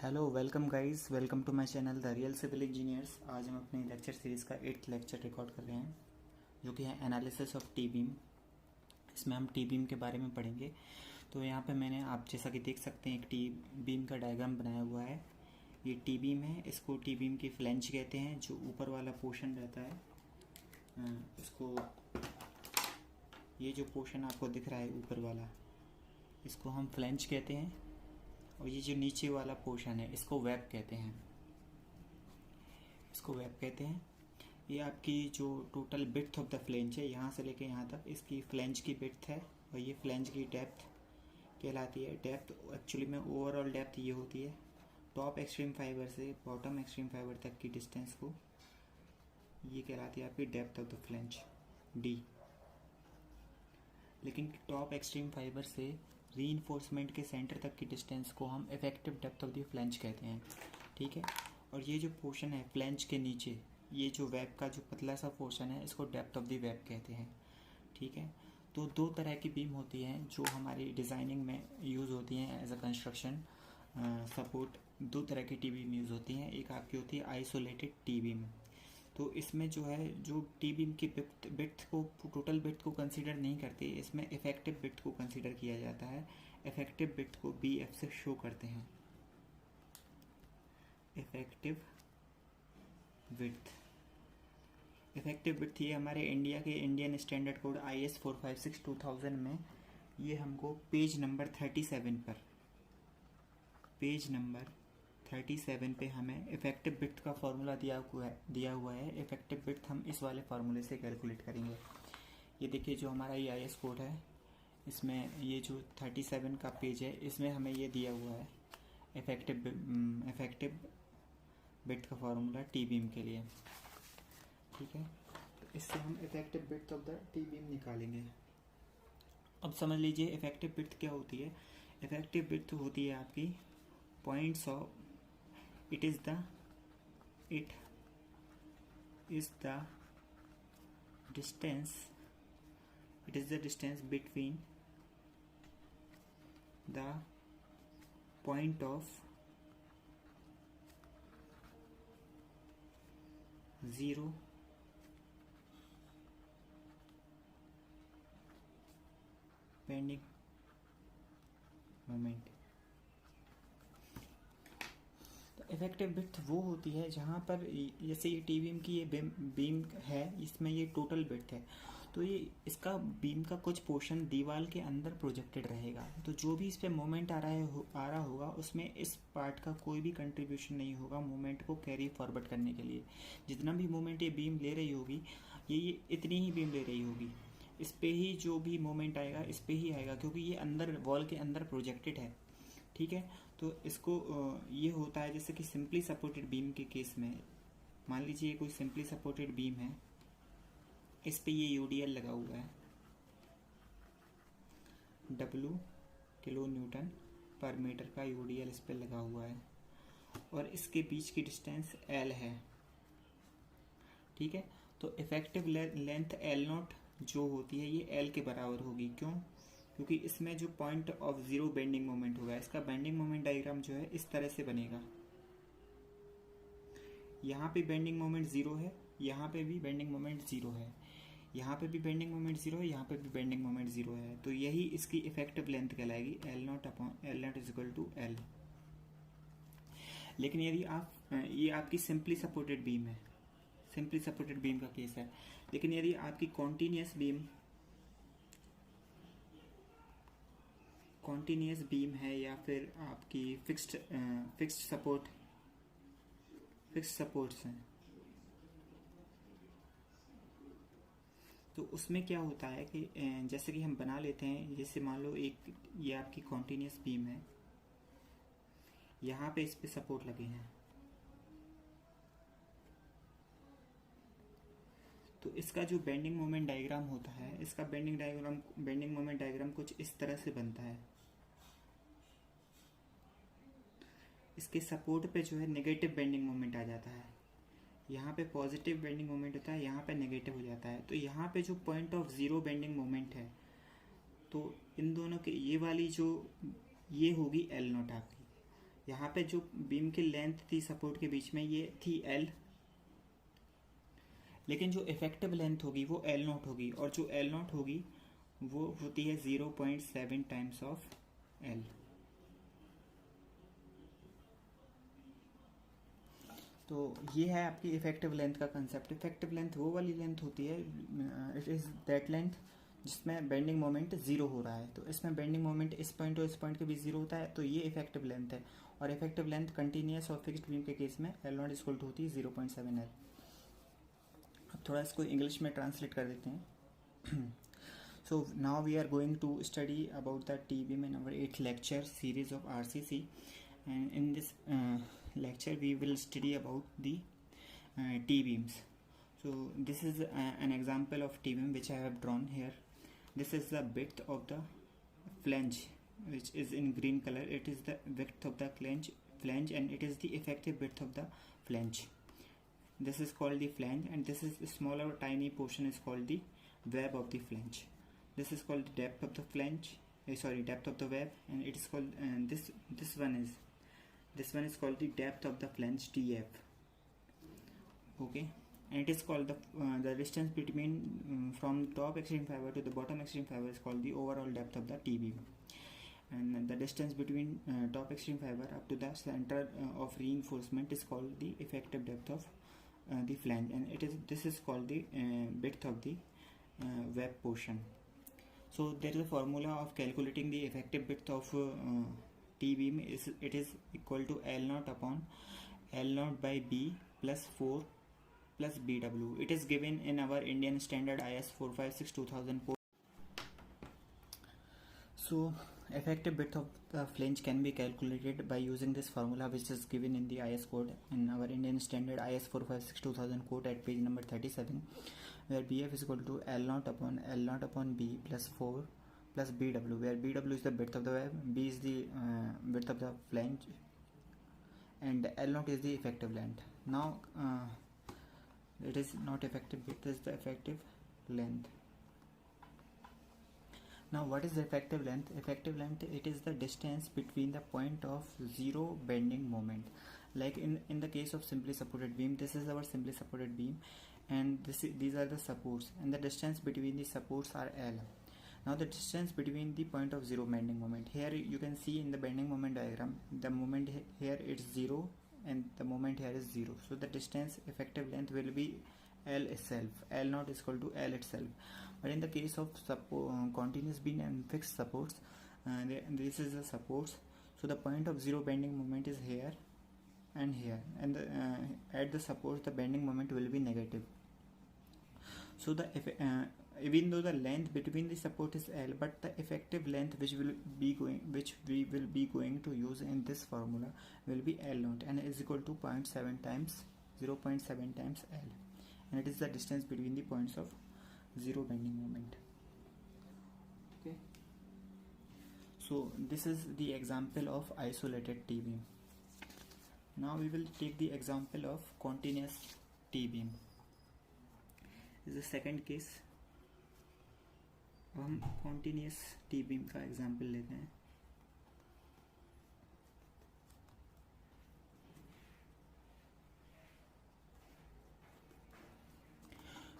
Hello welcome guys, welcome to my channel the real civil engineers. आज हम अपनी lecture series का 8th lecture record कर रहे हैं जो कि है एनालिसिस ऑफ टी बीम। इसमें हम टी बीम के बारे में पढ़ेंगे। तो यहाँ पे मैंने आप जैसा कि देख सकते हैं एक टी बीम का डायग्राम बनाया हुआ है। ये टी बीम है, इसको टी बीम की फ्लैंज कहते हैं। जो ऊपर वाला पोर्शन रहता है उसको, ये जो पोर्शन आपको दिख रहा है ऊपर वाला, इसको हम फ्लैंज कहते हैं। और ये जो नीचे वाला पोर्शन है इसको वेब कहते हैं, इसको वेब कहते हैं। ये आपकी जो total width of the flange है, यहाँ से लेके यहाँ तक इसकी फ्लैंज की विड्थ है। और ये फ्लैंज की डेप्थ कहलाती है। डेप्थ एक्चुअली में ओवरऑल डेप्थ ये होती है टॉप एक्सट्रीम फाइबर से बॉटम एक्सट्रीम फाइबर तक की डिस्टेंस को, ये कहलाती है आपकी depth of the flange D. लेकिन टॉप एक्सट्रीम फाइबर से रीइंफोर्समेंट के सेंटर तक की डिस्टेंस को हम effective depth of the flange कहते हैं। ठीक है। और ये जो पोर्शन है फ्लैंज के नीचे, ये जो वेब का जो पतला सा पोर्शन है, इसको डेप्थ ऑफ द वेब कहते हैं। ठीक है। तो दो तरह की बीम होती हैं जो हमारी डिज़ाइनिंग में यूज़ होती हैं एज अ कंस्ट्रक्शन सपोर्ट। दो तरह की टी बीम यूज़ होती हैं। एक आपकी होती है आइसोलेटेड टी बीम। तो इसमें जो है, जो टी बीम की विड्थ को, टोटल विड्थ को कंसीडर नहीं करते, इसमें इफेक्टिव विड्थ को कंसीडर किया जाता है। इफेक्टिव विड्थ को बी एफ से शो करते हैं। इफेक्टिव विड्थ, इफेक्टिव विड्थ ये हमारे इंडिया के इंडियन स्टैंडर्ड कोड IS 456/2000 में ये हमको पेज नंबर 37 पर, पेज नंबर 37 पे हमें इफेक्टिव विड्थ का फॉर्मूला दिया हुआ है। इफेक्टिव विड्थ हम इस वाले फार्मूले से कैलकुलेट करेंगे। ये देखिए जो हमारा ये IS कोड है, इसमें ये जो 37 का पेज है, इसमें हमें ये दिया हुआ है इफेक्टिव विड्थ का फॉर्मूला टी बीम के लिए। ठीक है। तो इससे हम effective width of the T beam निकालेंगे। अब समझ लीजिए इफेक्टिव विड्थ क्या होती है। इफेक्टिव विड्थ होती है आपकी points of, it is the distance between the point of zero bending moment। Effective width वो होती है जहाँ पर, जैसे ये टी बीम की ये बीम है, इसमें ये टोटल विड्थ है, तो ये इसका बीम का कुछ पोर्शन दीवार के अंदर प्रोजेक्टेड रहेगा। तो जो भी इस पे मोमेंट आ रहा होगा उसमें इस पार्ट का कोई भी कंट्रीब्यूशन नहीं होगा मोमेंट को कैरी फॉरवर्ड करने के लिए। जितना भी मोमेंट ये बीम ले रही होगी, ये इतनी ही बीम ले रही होगी। इस पे ही जो भी मोमेंट आएगा इस पे ही आएगा, क्योंकि ये अंदर वॉल के अंदर प्रोजेक्टेड है। ठीक है। तो इसको ये होता है जैसे कि सिंपली सपोर्टेड बीम के केस में, मान लीजिए कोई सिंपली सपोर्टेड बीम है, इस पे ये UDL लगा हुआ है, W किलो न्यूटन पर मीटर का UDL इस पे लगा हुआ है, और इसके बीच की डिस्टेंस L है। ठीक है। तो इफेक्टिव लेंथ L0 जो होती है ये L के बराबर होगी। क्यों? क्योंकि इसमें जो point of zero bending moment होगा, इसका बेंडिंग मोमेंट डायग्राम जो है इस तरह से बनेगा। यहाँ पे बेंडिंग मोमेंट जीरो है, यहाँ पे भी बेंडिंग मोमेंट जीरो है, यहाँ पे भी बेंडिंग मोमेंट जीरो है, यहाँ पे भी बेंडिंग मोमेंट जीरो है। तो यही इसकी इफेक्टिव लेंथ कहलाएगी, L0 = L। लेकिन यदि आप, ये आपकी सिंपली सपोर्टेड बीम है, सिंपली सपोर्टेड बीम का केस है। लेकिन यदि आपकी कॉन्टिन्यूअस बीम है, या फिर आपकी फिक्स्ड सपोर्ट्स हैं, तो उसमें क्या होता है कि जैसे कि हम बना लेते हैं, जैसे मान लो ये आपकी कॉन्टिन्यूअस बीम है, यहाँ पे इस पे सपोर्ट लगे हैं, तो इसका जो बेंडिंग मोमेंट डायग्राम होता है, इसका बेंडिंग मोमेंट डायग्राम कुछ इस तरह से बनता है। इसके सपोर्ट पे जो है नेगेटिव बेंडिंग मोमेंट आ जाता है, यहाँ पे पॉजिटिव बेंडिंग मोमेंट होता है, यहाँ पे नेगेटिव हो जाता है। तो यहाँ पे जो point of zero bending moment है, तो इन दोनों के ये वाली जो ये होगी L0 आपकी, यहाँ पे जो बीम की लेंथ थी सपोर्ट के बीच में ये थी L, लेकिन जो इफेक्टिव लेंथ होगी वो L0 होगी, और जो L0 होगी वो होती है 0.7 टाइम्स ऑफ L। तो ये है आपकी इफेक्टिव लेंथ का कंसेप्ट। इफेक्टिव लेंथ वो वाली लेंथ होती है, इट इज़ दैट लेंथ जिसमें बेंडिंग मोमेंट जीरो हो रहा है। तो इसमें बेंडिंग मोमेंट इस पॉइंट और इस पॉइंट के बीच जीरो होता है, तो ये इफेक्टिव लेंथ है। और इफेक्टिव लेंथ कंटिन्यूस और फिक्स्ड बीम के केस में L0 इक्वल टू होती है 0.7 L। अब थोड़ा इसको इंग्लिश में ट्रांसलेट कर देते हैं। So now we are going to study about the T-beam in our 8th lecture series of RCC, and in this lecture we will study about the T-beams. So this is an example of T-beam which I have drawn here. This is the width of the flange, which is in green color. It is the width of the flange, and it is the effective width of the flange. This is called the flange, and this is the smaller tiny portion is called the web of the flange. This is called the depth of the flange, depth of the web, and it is called this one is called the depth of the flange, TF. Okay, and it is called the distance between from top extreme fiber to the bottom extreme fiber is called the overall depth of the T-beam, and the distance between top extreme fiber up to the center of reinforcement is called the effective depth of the flange, and this is called the width of the web portion. So there is a formula of calculating the effective width of T-beam. It is equal to L0 upon L0 by B plus 4 plus BW. It is given in our Indian Standard IS 456/2004. So effective width of the flange can be calculated by using this formula, which is given in the IS code in our Indian Standard IS 456/2004 at page number 37, where BF is equal to L0 upon B plus 4 plus BW, where BW is the width of the web, B is the width of the flange, and L0 is the effective length. Now it is not effective width, is the effective length. Now what is the effective length? Effective length, it is the distance between the point of zero bending moment. Like in the case of simply supported beam, this is our simply supported beam, and these are the supports, and the distance between the supports are L. Now the distance between the point of zero bending moment, here you can see in the bending moment diagram, the moment here it's 0 and the moment here is 0. So the distance effective length will be L itself, L0 is equal to L itself. But in the case of continuous beam and fixed supports, this is the supports, so the point of zero bending moment is here and here, and at the supports the bending moment will be negative. So the even though the length between the support is L, but the effective length which we will be going to use in this formula will be L0, and is equal to 0.7 times 0.7 times L, and it is the distance between the points of zero bending moment. Okay, so this is the example of isolated T-beam. Now we will take the example of continuous T-beam. This is the second case. हम continuous T-beam का example लेते हैं.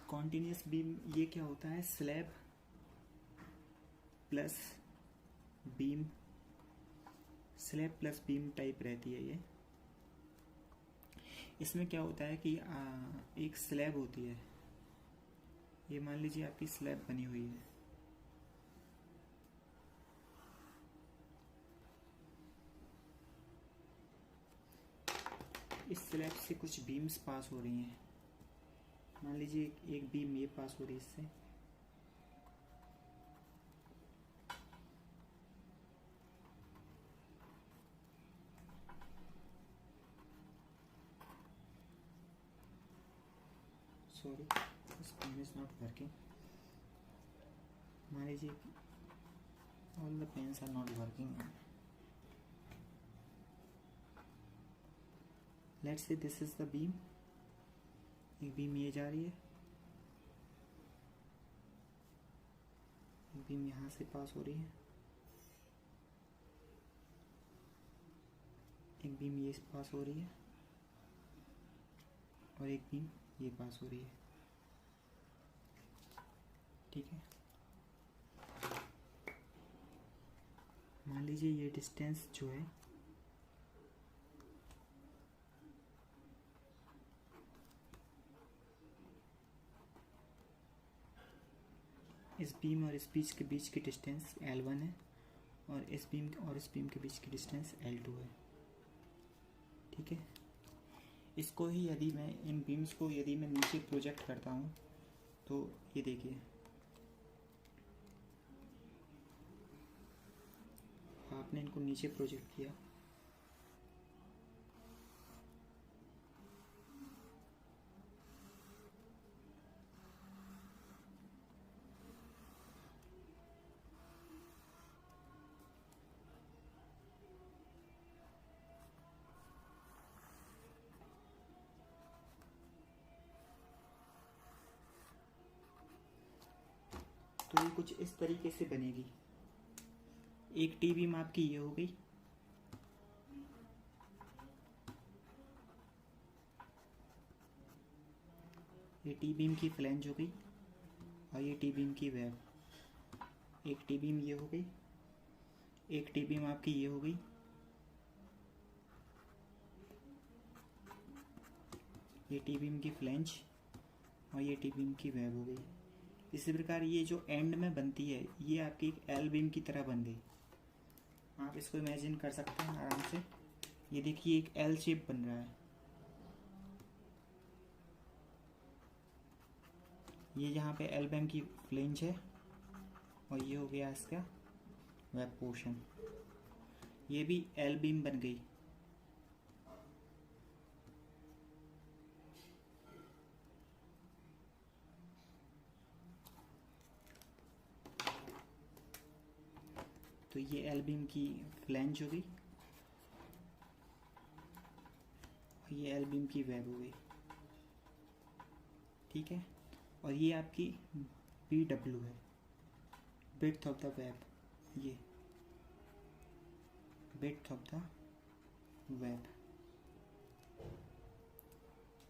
Continuous beam ये क्या होता है? Slab plus beam, slab plus beam type रहती है ये. इसमें क्या होता है कि एक स्लैब होती है, ये मान लीजिए आपकी स्लैब बनी हुई है. इस स्लैब से कुछ बीम्स पास हो रही हैं. मान लीजिए एक बीम ये पास हो रही है इससे, sorry this pen is not working. मान लीजिए all the pens are not working. Let's say this is the beam. एक बीम ये जा रही है, एक बीम यहाँ से पास हो रही है, एक बीम ये पास हो रही है और एक बीम ये पास हो रही है, ठीक है। मान लीजिए ये डिस्टेंस जो है इस बीम और इस बीच के बीच की डिस्टेंस L1 है और इस बीम और इस बीम के बीच की डिस्टेंस L2 है, ठीक है। इसको ही यदि मैं इन बीम्स को यदि मैं नीचे प्रोजेक्ट करता हूँ तो ये देखिए, आपने इनको नीचे प्रोजेक्ट किया, तो ये कुछ इस तरीके से बनेगी। एक टी बीम आपकी ये हो गई, ये टी बीम की फ्लैंज हो गई और ये टी बीम की वेब। एक टी बीम ये हो गई, एक टी बीम आपकी ये हो गई, ये टी बीम की फ्लैंज और ये टी बीम की वेब हो गई। इसी प्रकार ये जो एंड में बनती है ये आपकी एक एल बीम की तरह बन गई। आप इसको इमेजिन कर सकते हैं आराम से। ये देखिए एक एल शेप बन रहा है, ये यहाँ पे एल बीम की फ्लैंज है और ये हो गया इसका वेब पोर्शन, ये भी एल बीम बन गई। तो ये एल बीम की फ्लैंज हो गई और ये एल बीम की वेब हो गई, ठीक है। और ये आपकी BW है, विड्थ ऑफ द वेब, ये विड्थ ऑफ द वेब,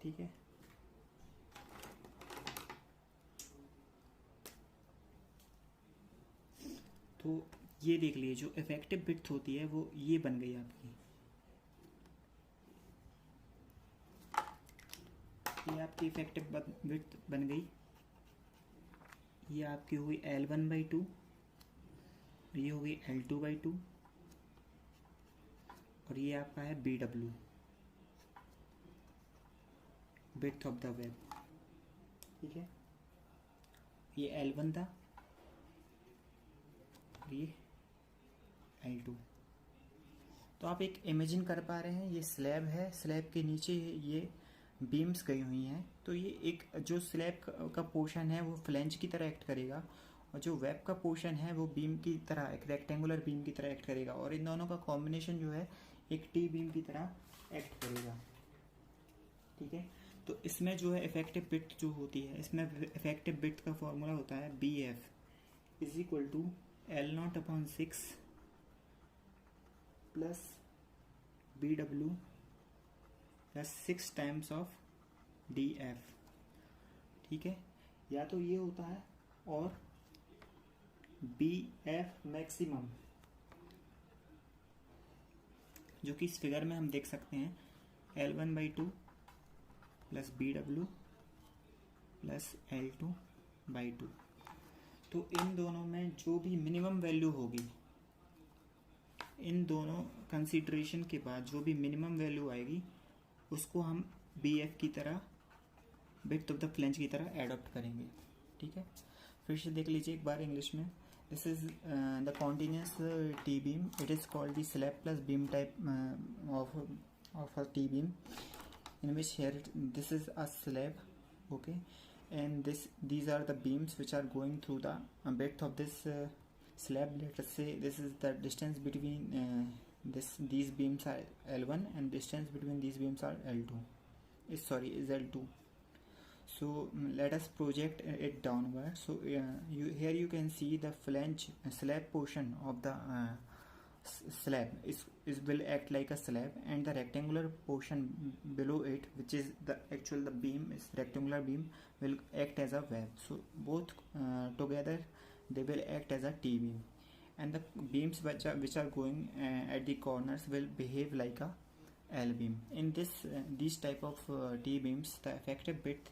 ठीक है। तो ये देख लिए जो इफेक्टिव विड्थ होती है वो ये बन गई आपकी, ये आपकी इफेक्टिव विड्थ बन गई। ये आपकी हुई L1/2, ये हो गई L2/2 और ये आपका है BW, width of the web, ठीक है। ये L1 था, ये L2। तो आप एक इमेजिन कर पा रहे हैं, ये स्लैब है, स्लैब के नीचे ये बीम्स गई हुई हैं। तो ये एक जो स्लैब का पोर्शन है वो फ्लैंज की तरह एक्ट करेगा और जो वेब का पोर्शन है वो बीम की तरह, एक रेक्टेंगुलर बीम की तरह एक्ट करेगा और इन दोनों का कॉम्बिनेशन जो है एक टी बीम की तरह एक्ट करेगा, ठीक है। तो इसमें जो है इफेक्टिव विड्थ जो होती है, इसमें इफेक्टिव विड्थ का फॉर्मूला होता है BF is equal to L0/6 plus BW plus 6 times of DF, ठीक है। या तो ये होता है और BF मैक्सिमम, जो कि इस फिगर में हम देख सकते हैं L1/2 plus BW plus L2/2। तो इन दोनों में जो भी मिनिमम वैल्यू होगी, इन दोनों कंसीडरेशन के बाद जो भी मिनिमम वैल्यू आएगी उसको हम BF की तरह, विड्थ ऑफ द फ्लैंज की तरह एडॉप्ट करेंगे, ठीक है। फिर से देख लीजिए एक बार इंग्लिश में। This is the continuous T beam, it is called the slab plus beam type of a T beam in which here this is a slab, okay, and these are the beams which are going through the width of this slab. Let us say this is the distance between these beams are L1 and distance between these beams are L2 is L2. So let us project it downward. So here you can see the flange slab portion of the slab is will act like a slab, and the rectangular portion below it, which is the beam, is rectangular beam, will act as a web. So both together they will act as a T-beam, and the beams which are going at the corners will behave like a L-beam. In these type of T-beams, the effective width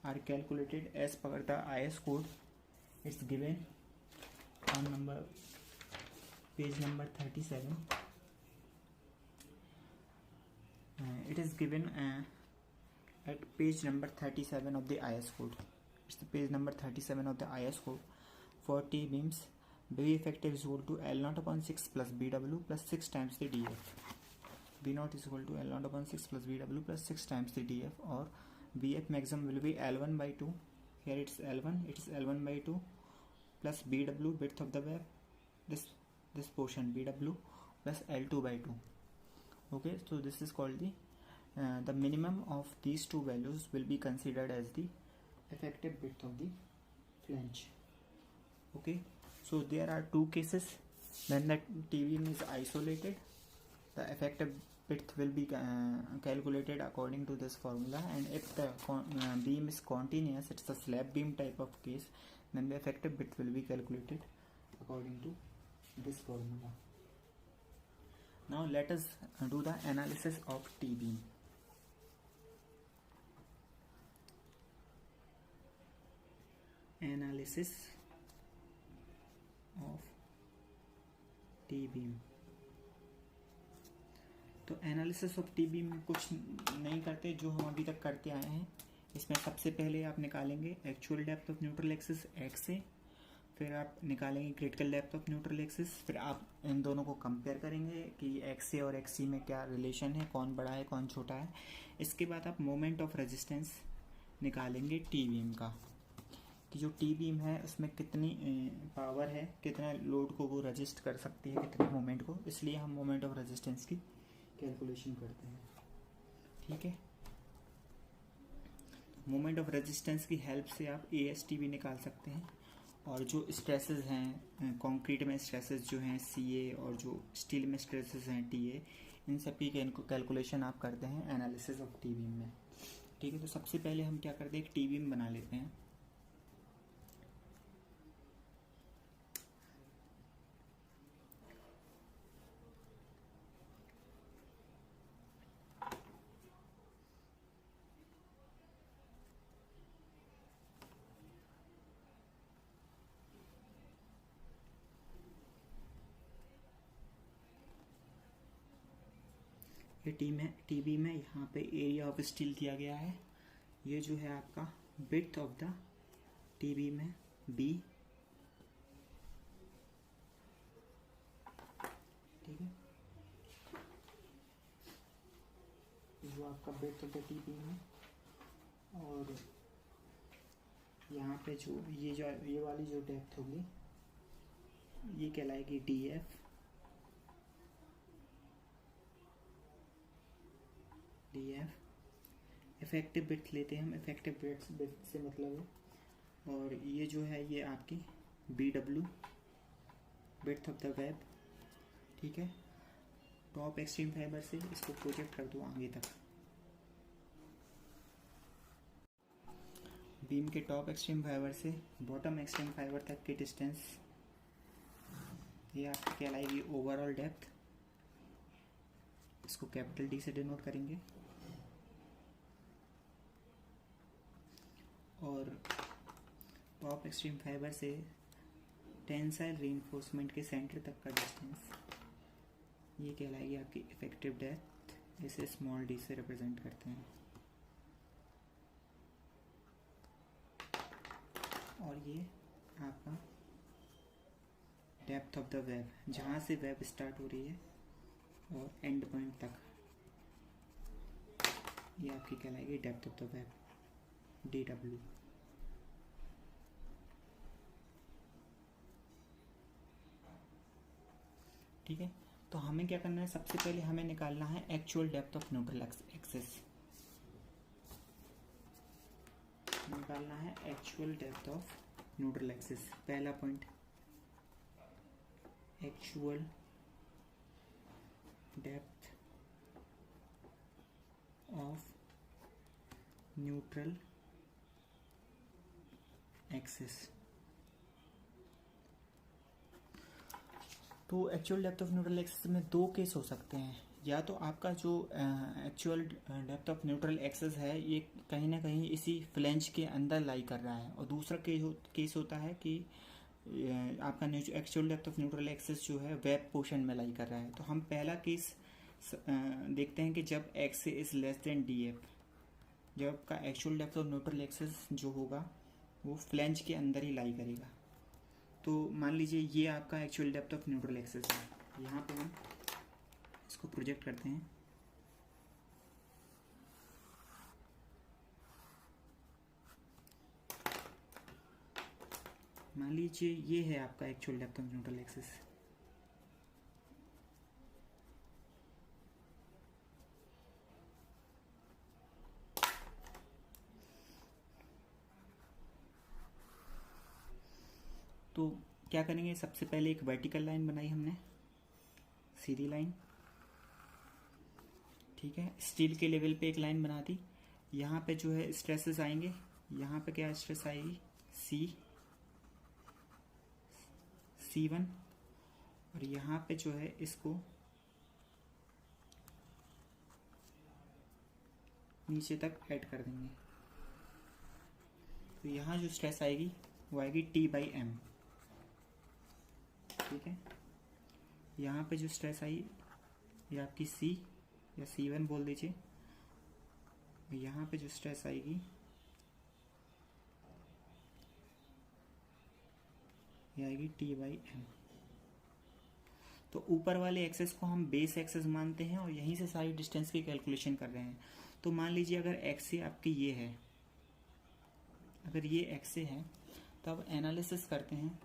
are calculated as per the IS code. It's given on page number 37. It is given at page number 37 of the IS code. It's the page number 37 of the IS code. For T beams, B effective is equal to L0 upon 6 plus BW plus 6 times the DF. B0 is equal to L0 upon 6 plus BW plus 6 times the DF, or BF maximum will be L1 by 2. Here it's L1, it is L1 by 2 plus BW, width of the web, this portion BW plus L2 by 2. Okay, so this is called the minimum of these two values will be considered as the effective width of the flange. Okay, so there are two cases. When the T-beam is isolated, the effective width will be calculated according to this formula, and if the beam is continuous, it's a slab beam type of case, then the effective width will be calculated according to this formula. Now let us do the analysis of T-beam. Analysis of T-beam. तो analysis of T beam में कुछ नहीं करते जो हम अभी तक करते आए हैं। इसमें सबसे पहले आप निकालेंगे actual depth of neutral axis x से, फिर आप निकालेंगे critical depth of neutral axis, फिर आप इन दोनों को कंपेयर करेंगे कि एक्स ए और एक्स सी में क्या रिलेशन है, कौन बड़ा है कौन छोटा है। इसके बाद आप मोमेंट ऑफ रेजिस्टेंस निकालेंगे टी बीम का, कि जो टी बीम है उसमें कितनी पावर है, कितना लोड को वो रजिस्ट कर सकती है, कितने मोमेंट को, इसलिए हम मोमेंट ऑफ रेजिस्टेंस की कैलकुलेशन करते हैं। ठीक है, मोमेंट ऑफ रेजिस्टेंस की हेल्प से आप AST भी निकाल सकते हैं, और जो स्ट्रेसेस हैं कंक्रीट में, स्ट्रेसेस जो हैं CA, और जो स्टील में स्ट्रेसेस हैं TA, इन सब की कैलकुलेशन आप करते हैं एनालिसिस ऑफ टी बीम में। ठीक है, तो सबसे पहले हम क्या करते हैं, एक टी बीम बना लेते हैं। ये टी बीम है, यहाँ पे एरिया ऑफ स्टील दिया गया है। ये जो है आपका width of the T beam है B। ठीक है, जो आपका width of the T beam है, और यहाँ पे जो ये वाली जो डेप्थ होगी ये कहलाएगी DF। इफेक्टिव विड्थ लेते हैं हम, इफेक्टिव विड्थ से मतलब है, और ये जो है ये आपकी BW, width of the web. ठीक है, टॉप एक्सट्रीम फाइबर से इसको प्रोजेक्ट कर दो आगे तक। बीम के टॉप एक्सट्रीम फाइबर से बॉटम एक्सट्रीम फाइबर तक की डिस्टेंस ये आपकी कहलाएगी ओवरऑल डेप्थ। इसको कैपिटल D से डिनोट करेंगे, और टॉप एक्सट्रीम फाइबर से टेंसाइल रीइंफोर्समेंट के सेंटर तक का डिस्टेंस ये कहलाएगी आपकी इफेक्टिव डेप्थ। इसे स्मॉल d से रिप्रेजेंट करते हैं, और ये आपका डेप्थ ऑफ द वेब, जहाँ से वेब स्टार्ट हो रही है और एंड पॉइंट तक, ये आपकी कहलाएगी depth of the web DW। ठीक है, तो हमें क्या करना है, सबसे पहले हमें निकालना है actual depth of neutral axis. निकालना है actual depth of neutral axis. पहला point, actual depth of neutral axis. तो actual depth of neutral axis में दो केस हो सकते हैं, या तो आपका जो actual depth of neutral axis है ये कहीं ना कहीं इसी फ्लेंज के अंदर लाई कर रहा है, और दूसरा केस होता है कि आपका actual depth of neutral axis जो है वेब पोर्शन में लाई कर रहा है। तो हम पहला केस देखते हैं कि जब x is less than D F, जब आपका actual depth of neutral axis जो होगा वो फ्लेंज के अंदर ही लाई करेगा। तो मान लीजिए ये आपका actual depth of neutral axis है। यहाँ पे हम इसको प्रोजेक्ट करते हैं। मान लीजिए ये है आपका actual depth of neutral axis. तो क्या करेंगे, सबसे पहले एक वर्टिकल लाइन बनाई हमने, सीधी लाइन, ठीक है। स्टील के लेवल पे एक लाइन बना दी। यहाँ पे जो है स्ट्रेसेस आएंगे, यहाँ पे क्या स्ट्रेस आएगी, C1, और यहाँ पे जो है इसको नीचे तक ऐड कर देंगे। तो यहाँ जो स्ट्रेस आएगी वो आएगी T/M, ठीक है। यहाँ पे जो स्ट्रेस आई ये आपकी C या C1 बोल दीजिए। यहाँ पे जो स्ट्रेस आएगी ये आएगी T/M। तो ऊपर वाले एक्सेस को हम बेस एक्सेस मानते हैं और यहीं से सारी डिस्टेंस की कैलकुलेशन कर रहे हैं। तो मान लीजिए अगर एक्स ए आपकी ये है, अगर ये एक्स ए है, तो अब एनालिसिस करते हैं।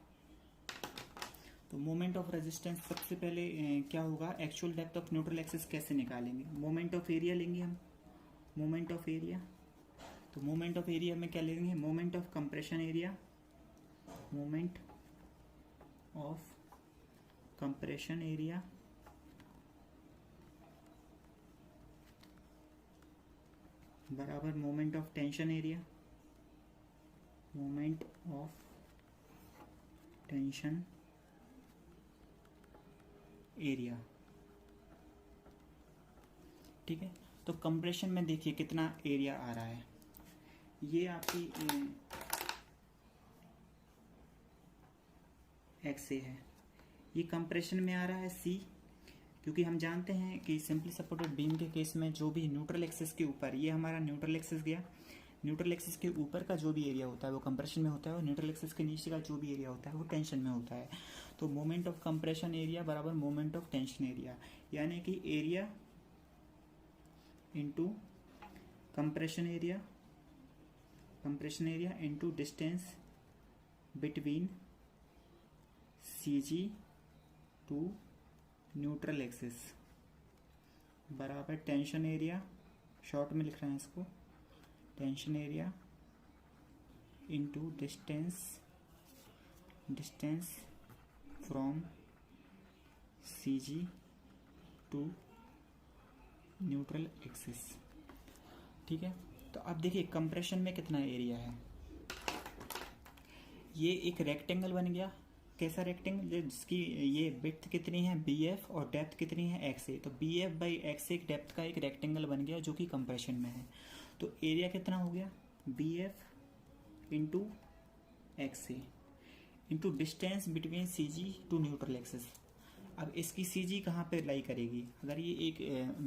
तो मोमेंट ऑफ रेजिस्टेंस सबसे पहले क्या होगा, actual depth of neutral axis कैसे निकालेंगे, मोमेंट ऑफ एरिया लेंगे हम, मोमेंट ऑफ एरिया। तो मोमेंट ऑफ एरिया में क्या लेंगे, moment of compression area, moment of compression area बराबर moment of tension area, moment of tension area, ठीक है। तो कंप्रेशन में देखिए कितना एरिया आ रहा है, ये आपकी एक्स ए है, ये कंप्रेशन में आ रहा है C, क्योंकि हम जानते हैं कि सिंपली सपोर्टेड बीम के केस में जो भी न्यूट्रल एक्सिस के ऊपर, ये हमारा न्यूट्रल एक्सिस गया, न्यूट्रल एक्सिस के ऊपर का जो भी एरिया होता है वो कंप्रेशन में होता है, और न्यूट्रल एक्सिस के नीचे का जो भी एरिया होता है वो टेंशन में होता है। तो मोमेंट ऑफ कंप्रेशन एरिया बराबर मोमेंट ऑफ टेंशन एरिया, यानी कि area into compression area into distance between CG to neutral axis बराबर टेंशन एरिया, शॉर्ट में लिख रहे हैं इसको, tension area into distance from CG to neutral axis, ठीक है। तो अब देखिए कंप्रेशन में कितना एरिया है, ये एक रेक्टेंगल बन गया। कैसा रेक्टेंगल, जिसकी ये विड्थ कितनी है BF और डेप्थ कितनी है XA। तो BF/XA डेप्थ का एक रेक्टेंगल बन गया जो कि कंप्रेशन में है। तो एरिया कितना हो गया, BF into XA into distance between CG to neutral axis. अब इसकी CG कहाँ पे लाई करेगी, अगर ये एक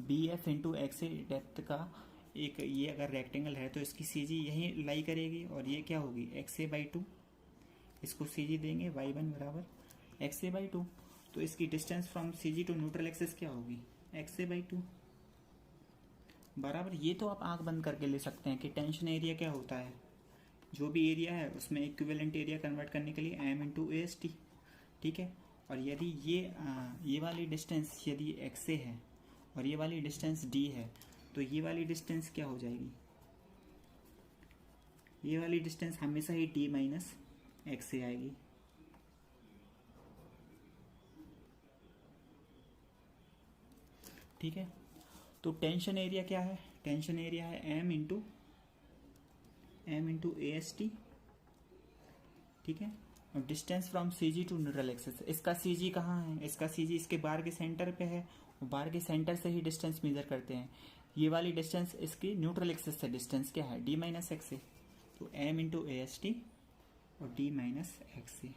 BF इंटू XA डेप्थ का एक ये अगर रेक्टेंगल है तो इसकी CG यहीं लाई करेगी, और ये क्या होगी XA/2, इसको CG देंगे y1 बराबर XA/2। तो इसकी distance from CG to neutral axis क्या होगी, XA/2 बराबर। ये तो आप आंख बंद करके ले सकते हैं कि टेंशन एरिया क्या होता है, जो भी एरिया है उसमें इक्विवेलेंट एरिया कन्वर्ट करने के लिए M इंटू AST, ठीक है। और यदि ये वाली डिस्टेंस यदि XA है और ये वाली डिस्टेंस D है, तो ये वाली डिस्टेंस क्या हो जाएगी, ये वाली डिस्टेंस हमेशा ही D माइनस XA आएगी। ठीक है। तो टेंशन एरिया क्या है? टेंशन एरिया है M into A S T, ठीक है। और distance from C G to neutral axis, इसका सी जी कहाँ है? इसका सी जी इसके बार के सेंटर पे है, और बार के सेंटर से ही डिस्टेंस मेजर करते हैं। ये वाली डिस्टेंस इसकी न्यूट्रल एक्सिस से डिस्टेंस क्या है? D minus X A. तो M into A S T और डी माइनस एक्स ए।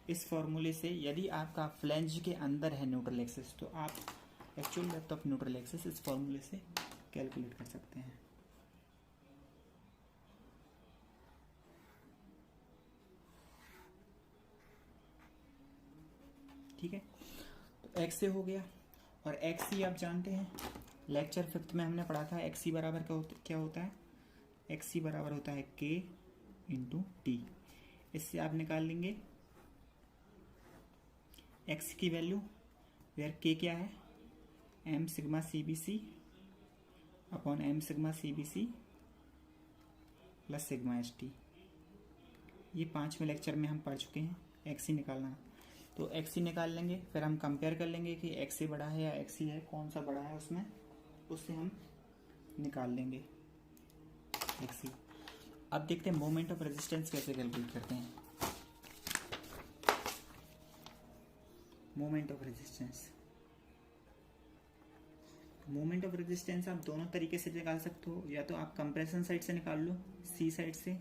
इस फॉर्मूले से यदि आपका फ्लैंज के अंदर है न्यूट्रल एक्सिस, तो आप actual depth of neutral axis इस फॉर्मूले से कैलकुलेट कर सकते हैं। ठीक है, तो एक्स से हो गया। और एक्स सी आप जानते हैं, लेक्चर 5th में हमने पढ़ा था एक्स सी बराबर क्या होता है? एक्स सी बराबर होता है के इंटू टी। इससे आप निकाल लेंगे एक्स की वैल्यू, वेयर के क्या है? M sigma C B C upon M sigma C B C plus sigma S T. ये 5वें लेक्चर में हम पढ़ चुके हैं एक्स सी निकालना। तो एक्स सी निकाल लेंगे, फिर हम कंपेयर कर लेंगे कि एक्स सी बड़ा है या एक्स सी है, कौन सा बड़ा है उसमें, उससे हम निकाल लेंगे एक्स सी। अब देखते हैं मोमेंट ऑफ रेजिस्टेंस कैसे कैलकुलेट करते हैं। Moment of resistance, moment of resistance आप दोनों तरीके से निकाल सकते हो। या तो आप कंप्रेशन साइड से निकाल लो, सी साइड से,